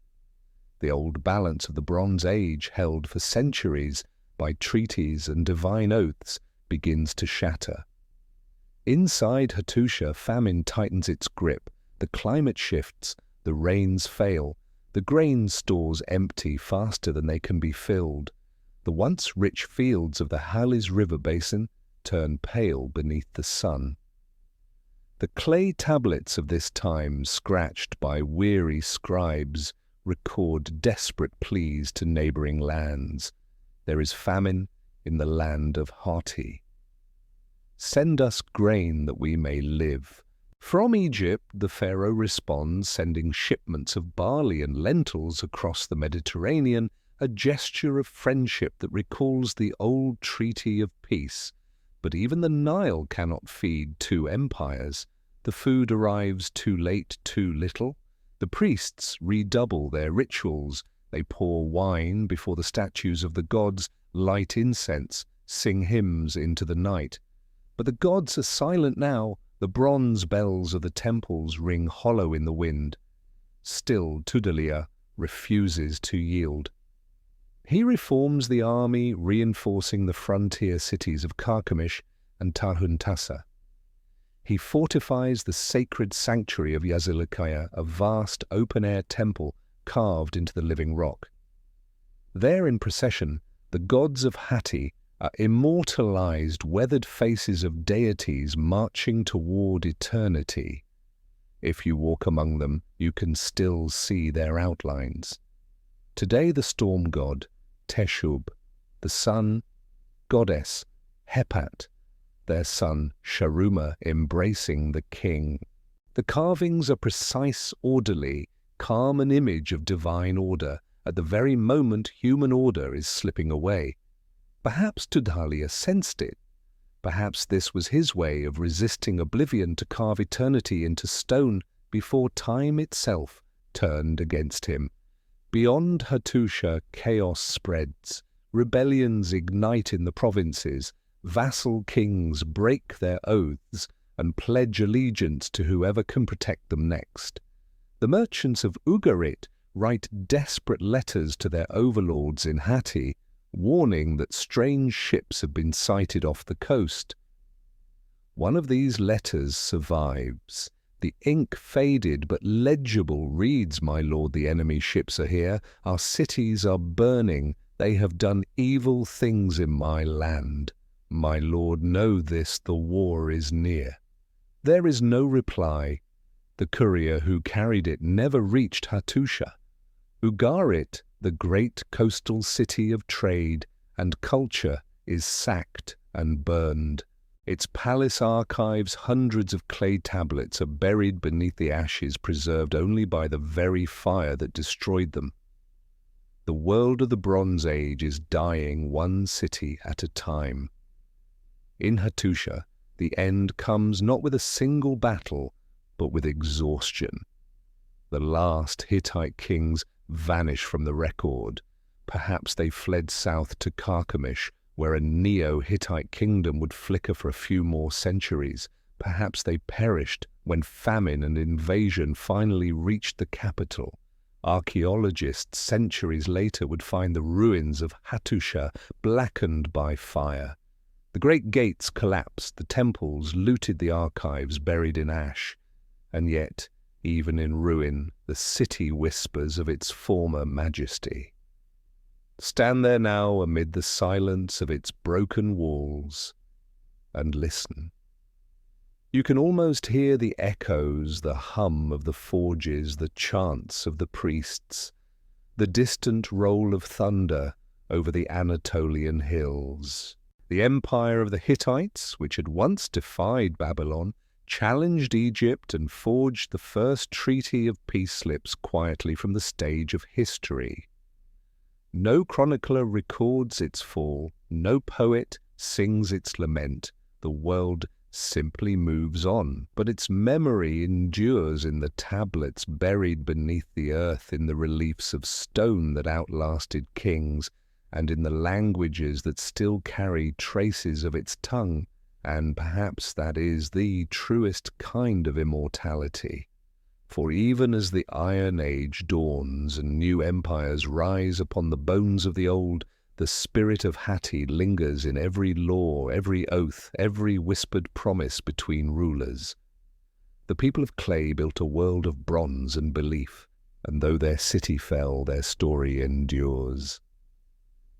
The old balance of the Bronze Age, held for centuries by treaties and divine oaths, begins to shatter. Inside Hattuša, famine tightens its grip, the climate shifts, the rains fail, the grain stores empty faster than they can be filled. The once rich fields of the Halis River basin turn pale beneath the sun. The clay tablets of this time, scratched by weary scribes, record desperate pleas to neighboring lands. There is famine in the land of Hatti. Send us grain that we may live. From Egypt, the pharaoh responds, sending shipments of barley and lentils across the Mediterranean, a gesture of friendship that recalls the old treaty of peace. But even the Nile cannot feed two empires. The food arrives too late, too little. The priests redouble their rituals. They pour wine before the statues of the gods, light incense, sing hymns into the night. But the gods are silent now. The bronze bells of the temples ring hollow in the wind. Still Tudaliya refuses to yield. He reforms the army, reinforcing the frontier cities of Kaneš and Hattusa. He fortifies the sacred sanctuary of Yazilikaya, a vast open-air temple carved into the living rock. There in procession, the gods of Hatti are immortalized, weathered faces of deities marching toward eternity. If you walk among them, you can still see their outlines. Today the storm god, Teshub, the sun, goddess, Hepat, their son, Sharuma, embracing the king. The carvings are precise, orderly, calm, an image of divine order at the very moment human order is slipping away. Perhaps Tudaliya sensed it. Perhaps this was his way of resisting oblivion to carve eternity into stone before time itself turned against him. Beyond Hattuša, chaos spreads. Rebellions ignite in the provinces. Vassal kings break their oaths and pledge allegiance to whoever can protect them next. The merchants of Ugarit write desperate letters to their overlords in Hatti, warning that strange ships have been sighted off the coast. One of these letters survives. The ink faded but legible reads, "My lord, the enemy ships are here. Our cities are burning. They have done evil things in my land. My lord, know this, the war is near." There is no reply. The courier who carried it never reached Hattuša. Ugarit, the great coastal city of trade and culture, is sacked and burned. Its palace archives, hundreds of clay tablets, are buried beneath the ashes, preserved only by the very fire that destroyed them. The world of the Bronze Age is dying one city at a time. In Hattuša, the end comes not with a single battle, but with exhaustion. The last Hittite kings vanish from the record. Perhaps they fled south to Kaneš, where a neo-Hittite kingdom would flicker for a few more centuries. Perhaps they perished when famine and invasion finally reached the capital. Archaeologists centuries later would find the ruins of Hattuša blackened by fire. The great gates collapsed, the temples looted, the archives buried in ash. And yet, even in ruin, the city whispers of its former majesty. Stand there now amid the silence of its broken walls and listen. You can almost hear the echoes, the hum of the forges, the chants of the priests, the distant roll of thunder over the Anatolian hills. The empire of the Hittites, which had once defied Babylon, challenged Egypt and forged the first treaty of peace slips quietly from the stage of history. No chronicler records its fall, no poet sings its lament. The world simply moves on, but its memory endures in the tablets buried beneath the earth, in the reliefs of stone that outlasted kings, and in the languages that still carry traces of its tongue. And perhaps that is the truest kind of immortality. For even as the Iron Age dawns and new empires rise upon the bones of the old, the spirit of Hatti lingers in every law, every oath, every whispered promise between rulers. The people of clay built a world of bronze and belief, and though their city fell, their story endures.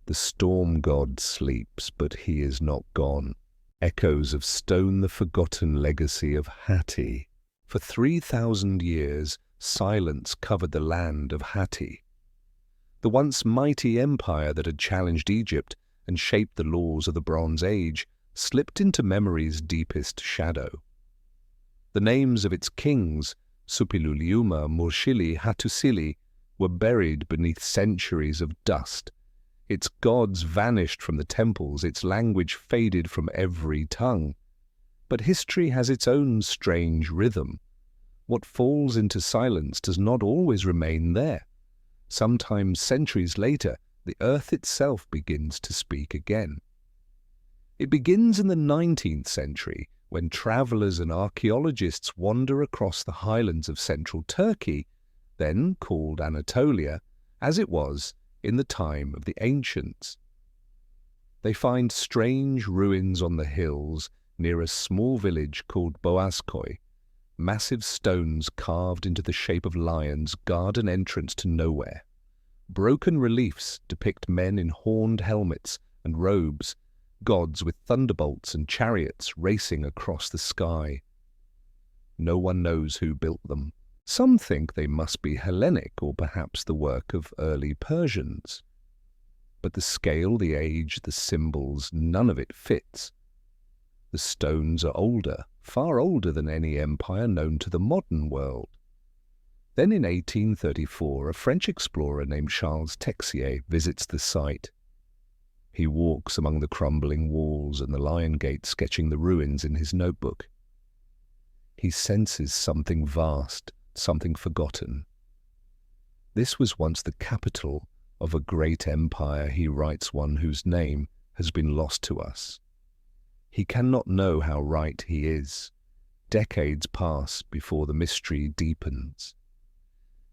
The storm god sleeps, but he is not gone. Echoes of stone, the forgotten legacy of Hatti. For 3,000 years, silence covered the land of Hatti. The once mighty empire that had challenged Egypt and shaped the laws of the Bronze Age slipped into memory's deepest shadow. The names of its kings, Suppiluliuma, Muršili, Hattusili, were buried beneath centuries of dust. Its gods vanished from the temples, its language faded from every tongue. But history has its own strange rhythm. What falls into silence does not always remain there. Sometimes centuries later, the earth itself begins to speak again. It begins in the 19th century, when travelers and archaeologists wander across the highlands of central Turkey, then called Anatolia, as it was in the time of the ancients. They find strange ruins on the hills near a small village called Boğazköy. Massive stones carved into the shape of lions guard an entrance to nowhere. Broken reliefs depict men in horned helmets and robes, gods with thunderbolts and chariots racing across the sky. No one knows who built them. Some think they must be Hellenic or perhaps the work of early Persians. But the scale, the age, the symbols, none of it fits. The stones are older, far older than any empire known to the modern world. Then in 1834, a French explorer named Charles Texier visits the site. He walks among the crumbling walls and the lion gate, sketching the ruins in his notebook. He senses something vast, something forgotten. This was once the capital of a great empire, he writes, one whose name has been lost to us. He cannot know how right he is. Decades pass before the mystery deepens.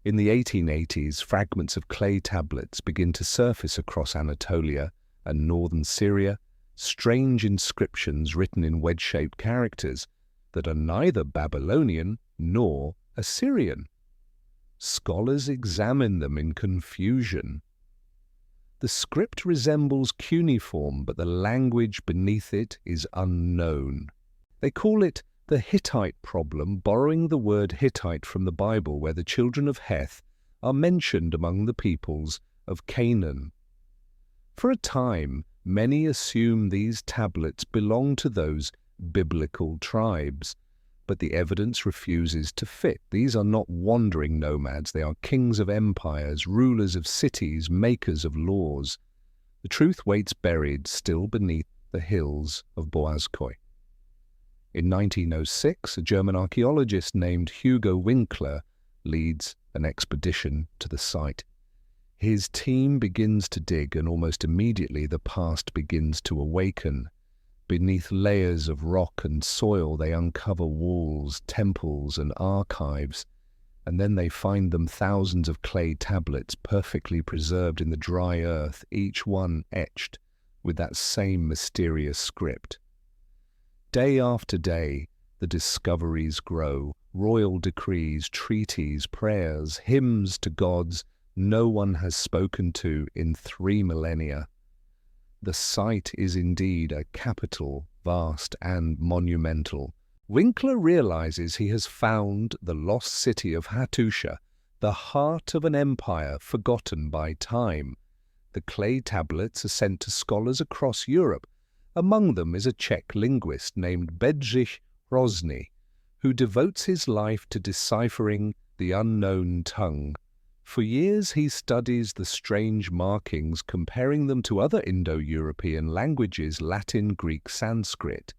In the 1880s, fragments of clay tablets begin to surface across Anatolia and northern Syria, strange inscriptions written in wedge-shaped characters that are neither Babylonian nor Assyrian. Scholars examine them in confusion. The script resembles cuneiform, but the language beneath it is unknown. They call it the Hittite problem, borrowing the word Hittite from the Bible, where the children of Heth are mentioned among the peoples of Canaan. For a time, many assume these tablets belong to those biblical tribes, but the evidence refuses to fit. These are not wandering nomads. They are kings of empires, rulers of cities, makers of laws. The truth waits buried still beneath the hills of Boğazköy. In 1906, a German archaeologist named Hugo Winkler leads an expedition to the site. His team begins to dig, and almost immediately the past begins to awaken. Beneath layers of rock and soil, they uncover walls, temples, and archives. and then they find them thousands of clay tablets perfectly preserved in the dry earth, each one etched with that same mysterious script. Day after day, the discoveries grow, royal decrees, treaties, prayers, hymns to gods no one has spoken to in 3 millennia. The site is indeed a capital, vast and monumental. Winkler realizes he has found the lost city of Hattuša, the heart of an empire forgotten by time. The clay tablets are sent to scholars across Europe. Among them is a Czech linguist named Bedřich Hrozný, who devotes his life to deciphering the unknown tongue. For years he studies the strange markings, comparing them to other Indo-European languages, Latin, Greek, Sanskrit.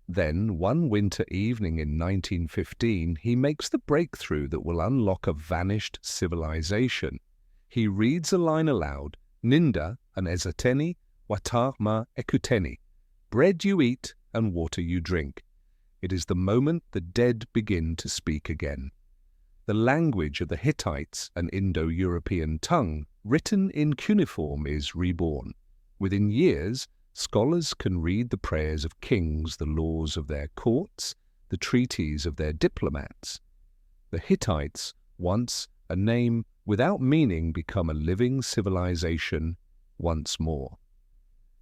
Then, one winter evening in 1915, he makes the breakthrough that will unlock a vanished civilization. He reads a line aloud, Ninda an ezateni, watar ma ekuteni. Bread you eat and water you drink. It is the moment the dead begin to speak again. The language of the Hittites, an Indo-European tongue, written in cuneiform, is reborn. Within years, scholars can read the prayers of kings, the laws of their courts, the treaties of their diplomats. The Hittites, once a name without meaning, become a living civilization once more.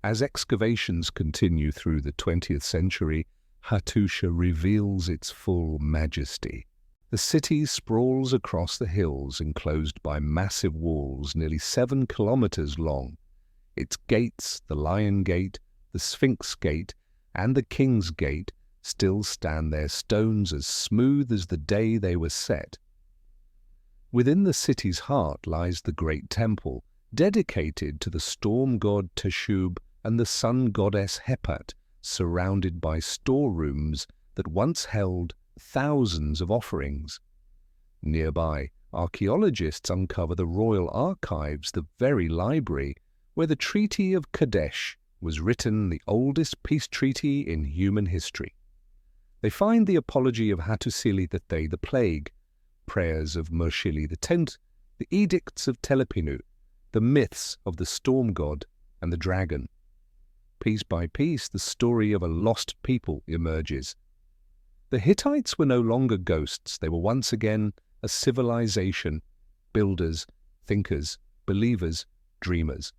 As excavations continue through the 20th century, Hattuša reveals its full majesty. The city sprawls across the hills, enclosed by massive walls nearly 7 kilometers long. Its gates, the Lion Gate, the Sphinx Gate, and the King's Gate, still stand their stones as smooth as the day they were set. Within the city's heart lies the great temple, dedicated to the storm god Teshub and the sun goddess Hepat, surrounded by storerooms that once held thousands of offerings. Nearby, archaeologists uncover the royal archives, the very library where the Treaty of Kadesh was written, the oldest peace treaty in human history. They find the apology of Hattusili the plague, prayers of Muršili X, the edicts of Telepinu, the myths of the storm god and the dragon. Piece by piece, the story of a lost people emerges. The Hittites were no longer ghosts. They were once again a civilization, builders, thinkers, believers, dreamers.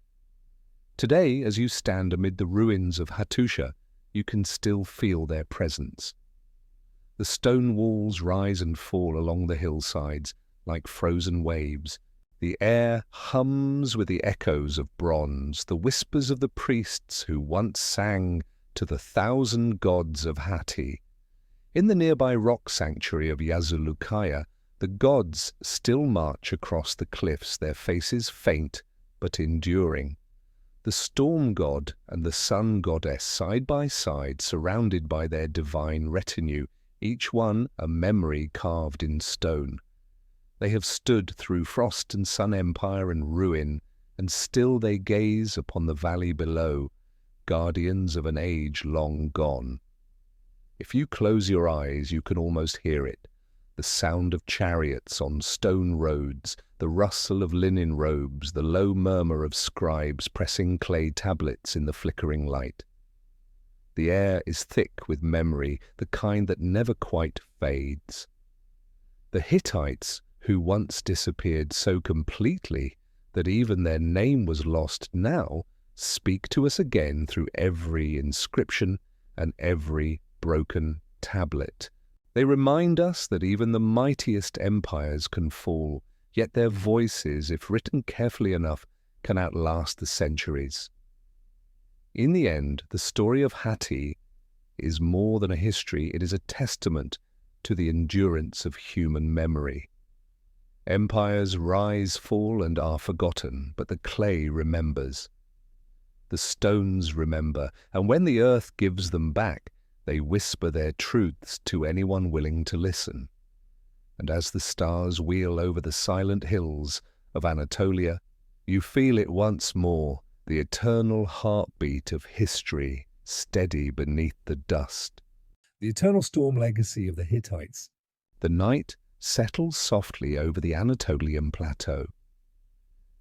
Today, as you stand amid the ruins of Hattuša, you can still feel their presence. The stone walls rise and fall along the hillsides like frozen waves. The air hums with the echoes of bronze, the whispers of the priests who once sang to the 1,000 gods of Hatti. In the nearby rock sanctuary of Yazulukaya, the gods still march across the cliffs, their faces faint but enduring. The storm god and the sun goddess side by side, surrounded by their divine retinue, each one a memory carved in stone. They have stood through frost and sun empire and ruin, and still they gaze upon the valley below, guardians of an age long gone. If you close your eyes, you can almost hear it, the sound of chariots on stone roads, the rustle of linen robes, the low murmur of scribes pressing clay tablets in the flickering light. The air is thick with memory, the kind that never quite fades. The Hittites, who once disappeared so completely that even their name was lost, now speak to us again through every inscription and every broken tablet. They remind us that even the mightiest empires can fall, yet their voices, if written carefully enough, can outlast the centuries. In the end, the story of Hatti is more than a history, it is a testament to the endurance of human memory. Empires rise, fall, and are forgotten, but the clay remembers. The stones remember, and when the earth gives them back, they whisper their truths to anyone willing to listen. And as the stars wheel over the silent hills of Anatolia, you feel it once more, the eternal heartbeat of history steady beneath the dust. The eternal storm legacy of the Hittites. The night settles softly over the Anatolian Plateau.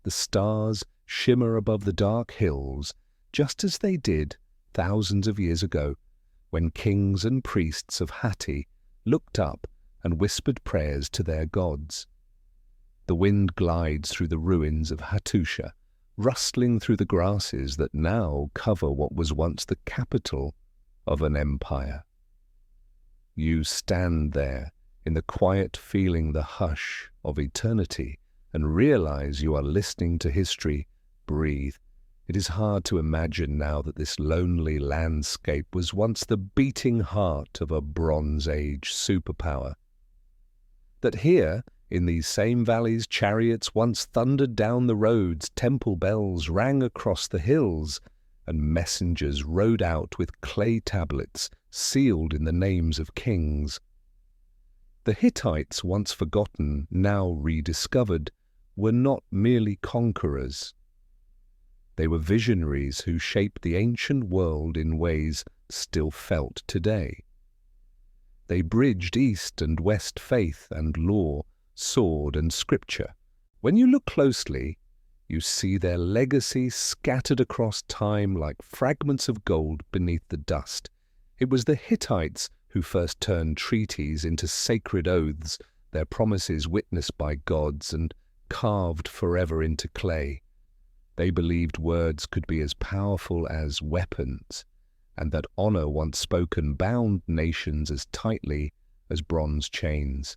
The stars shimmer above the dark hills, just as they did thousands of years ago, when kings and priests of Hatti looked up and whispered prayers to their gods. The wind glides through the ruins of Hattuša, rustling through the grasses that now cover what was once the capital of an empire. You stand there in the quiet, feeling the hush of eternity, and realize you are listening to history breathe. It is hard to imagine now that this lonely landscape was once the beating heart of a Bronze Age superpower. That here, in these same valleys, chariots once thundered down the roads, temple bells rang across the hills, and messengers rode out with clay tablets sealed in the names of kings. The Hittites, once forgotten, now rediscovered, were not merely conquerors. They were visionaries who shaped the ancient world in ways still felt today. They bridged East and West faith and law, sword and scripture. When you look closely, you see their legacy scattered across time like fragments of gold beneath the dust. It was the Hittites who first turned treaties into sacred oaths, their promises witnessed by gods and carved forever into clay. They believed words could be as powerful as weapons, and that honor once spoken bound nations as tightly as bronze chains.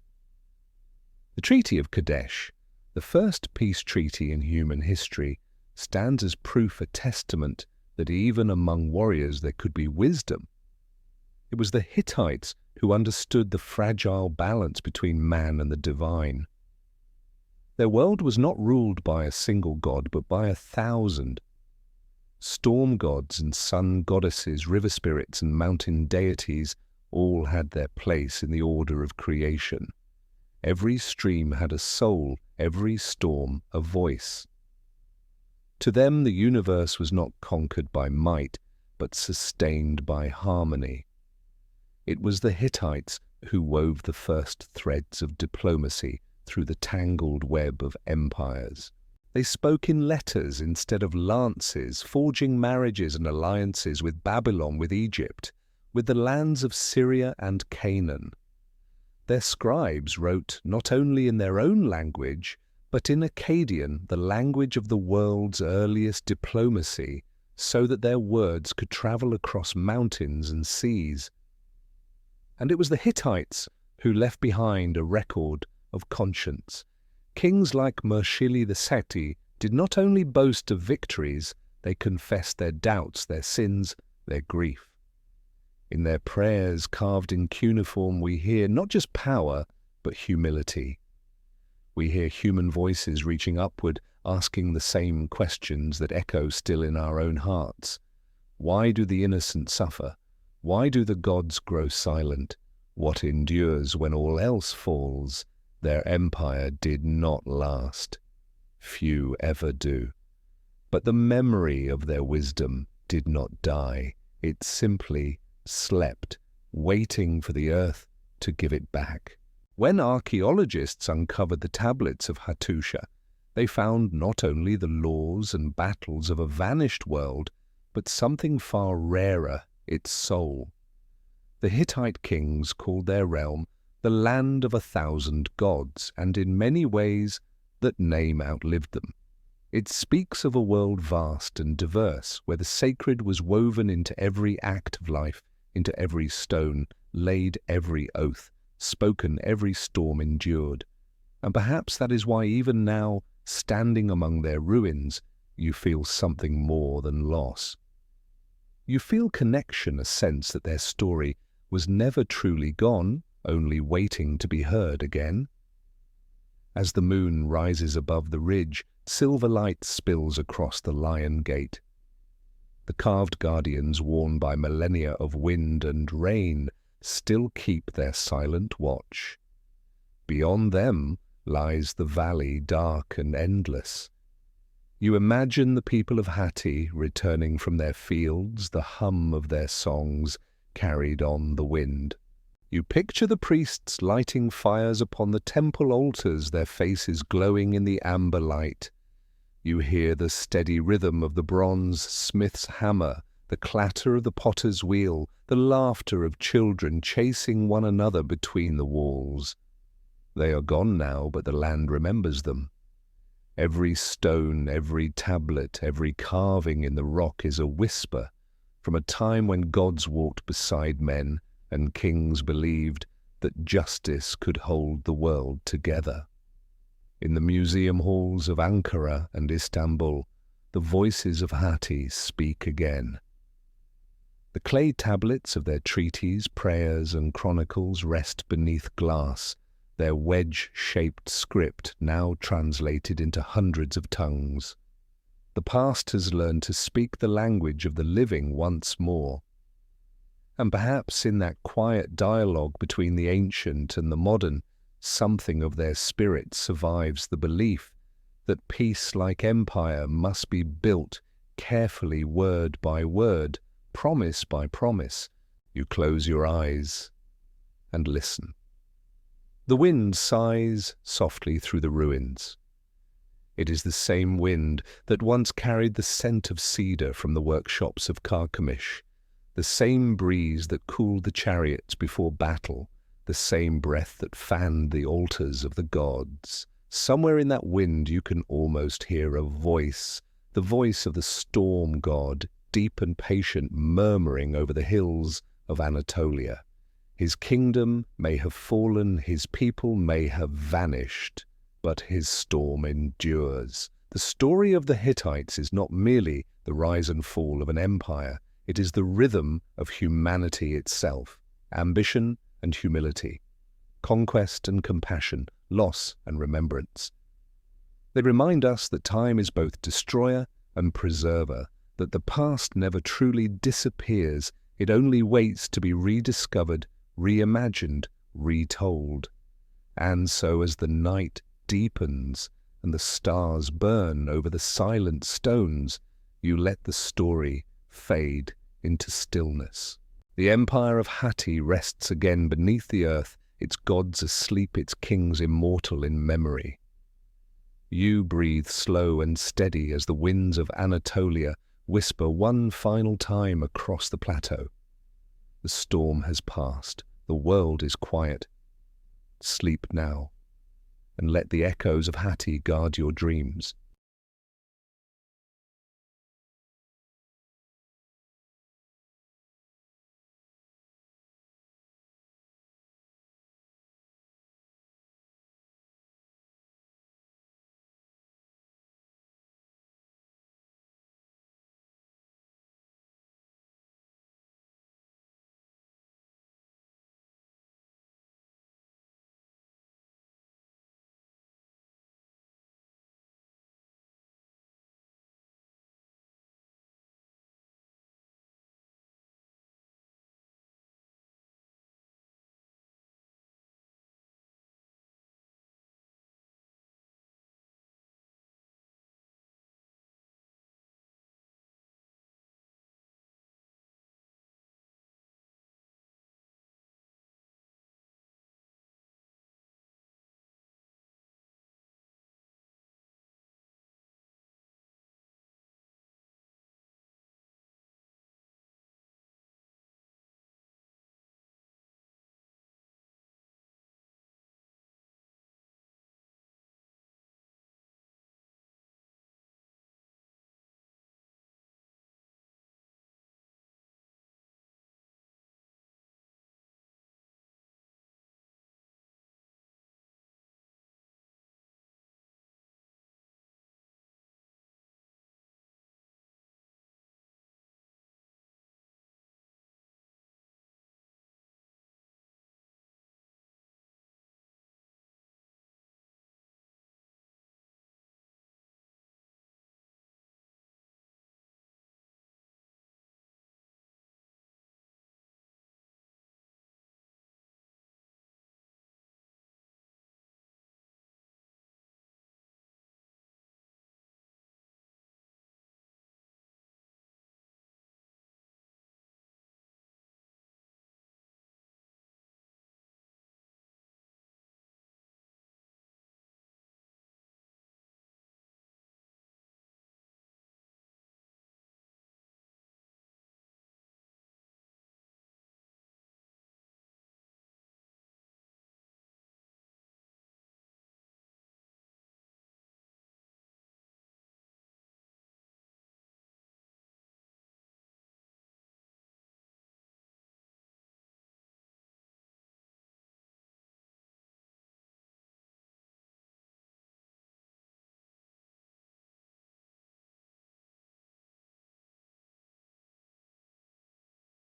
The Treaty of Kadesh, the first peace treaty in human history, stands as proof, a testament that even among warriors there could be wisdom. It was the Hittites who understood the fragile balance between man and the divine. Their world was not ruled by a single god, but by 1,000. Storm gods and sun goddesses, river spirits and mountain deities all had their place in the order of creation. Every stream had a soul, every storm a voice. To them the universe was not conquered by might, but sustained by harmony. It was the Hittites who wove the first threads of diplomacy through the tangled web of empires. They spoke in letters instead of lances, forging marriages and alliances with Babylon, with Egypt, with the lands of Syria and Canaan. Their scribes wrote not only in their own language, but in Akkadian, the language of the world's earliest diplomacy, so that their words could travel across mountains and seas. And it was the Hittites who left behind a record of conscience. Kings like Muršili II did not only boast of victories, they confessed their doubts, their sins, their grief. In their prayers carved in cuneiform we hear not just power, but humility. We hear human voices reaching upward, asking the same questions that echo still in our own hearts. Why do the innocent suffer? Why do the gods grow silent? What endures when all else falls? Their empire did not last. Few ever do. But the memory of their wisdom did not die. It simply slept, waiting for the earth to give it back. When archaeologists uncovered the tablets of Hattuša, they found not only the laws and battles of a vanished world, but something far rarer, its soul. The Hittite kings called their realm the land of 1,000 gods, and in many ways that name outlived them. It speaks of a world vast and diverse, where the sacred was woven into every act of life, into every stone, laid every oath, spoken every storm endured. And perhaps that is why even now, standing among their ruins, you feel something more than loss. You feel connection, a sense that their story was never truly gone, only waiting to be heard again. As the moon rises above the ridge, silver light spills across the Lion Gate. The carved guardians worn by millennia of wind and rain still keep their silent watch. Beyond them lies the valley, dark and endless. You imagine the people of Hatti returning from their fields, the hum of their songs carried on the wind. You picture the priests lighting fires upon the temple altars, their faces glowing in the amber light. You hear the steady rhythm of the bronze smith's hammer, the clatter of the potter's wheel, the laughter of children chasing one another between the walls. They are gone now, but the land remembers them. Every stone, every tablet, every carving in the rock is a whisper from a time when gods walked beside men and kings believed that justice could hold the world together. In the museum halls of Ankara and Istanbul, the voices of Hattis speak again. The clay tablets of their treaties, prayers, and chronicles rest beneath glass, their wedge-shaped script now translated into hundreds of tongues. The past has learned to speak the language of the living once more. And perhaps in that quiet dialogue between the ancient and the modern, something of their spirit survives the belief that peace, like empire, must be built carefully, word by word, promise by promise. You close your eyes and listen. The wind sighs softly through the ruins. It is the same wind that once carried the scent of cedar from the workshops of Kaneš, the same breeze that cooled the chariots before battle, the same breath that fanned the altars of the gods. Somewhere in that wind you can almost hear a voice, the voice of the storm god, deep and patient, murmuring over the hills of Anatolia. His kingdom may have fallen, his people may have vanished, but his storm endures. The story of the Hittites is not merely the rise and fall of an empire, it is the rhythm of humanity itself, ambition and humility, conquest and compassion, loss and remembrance. They remind us that time is both destroyer and preserver, that the past never truly disappears, it only waits to be rediscovered, reimagined, retold. And so as the night deepens and the stars burn over the silent stones, you let the story fade into stillness. The empire of Hatti rests again beneath the earth, its gods asleep, its kings immortal in memory. You breathe slow and steady as the winds of Anatolia whisper one final time across the plateau. The storm has passed, the world is quiet. Sleep now, and let the echoes of Hatti guard your dreams.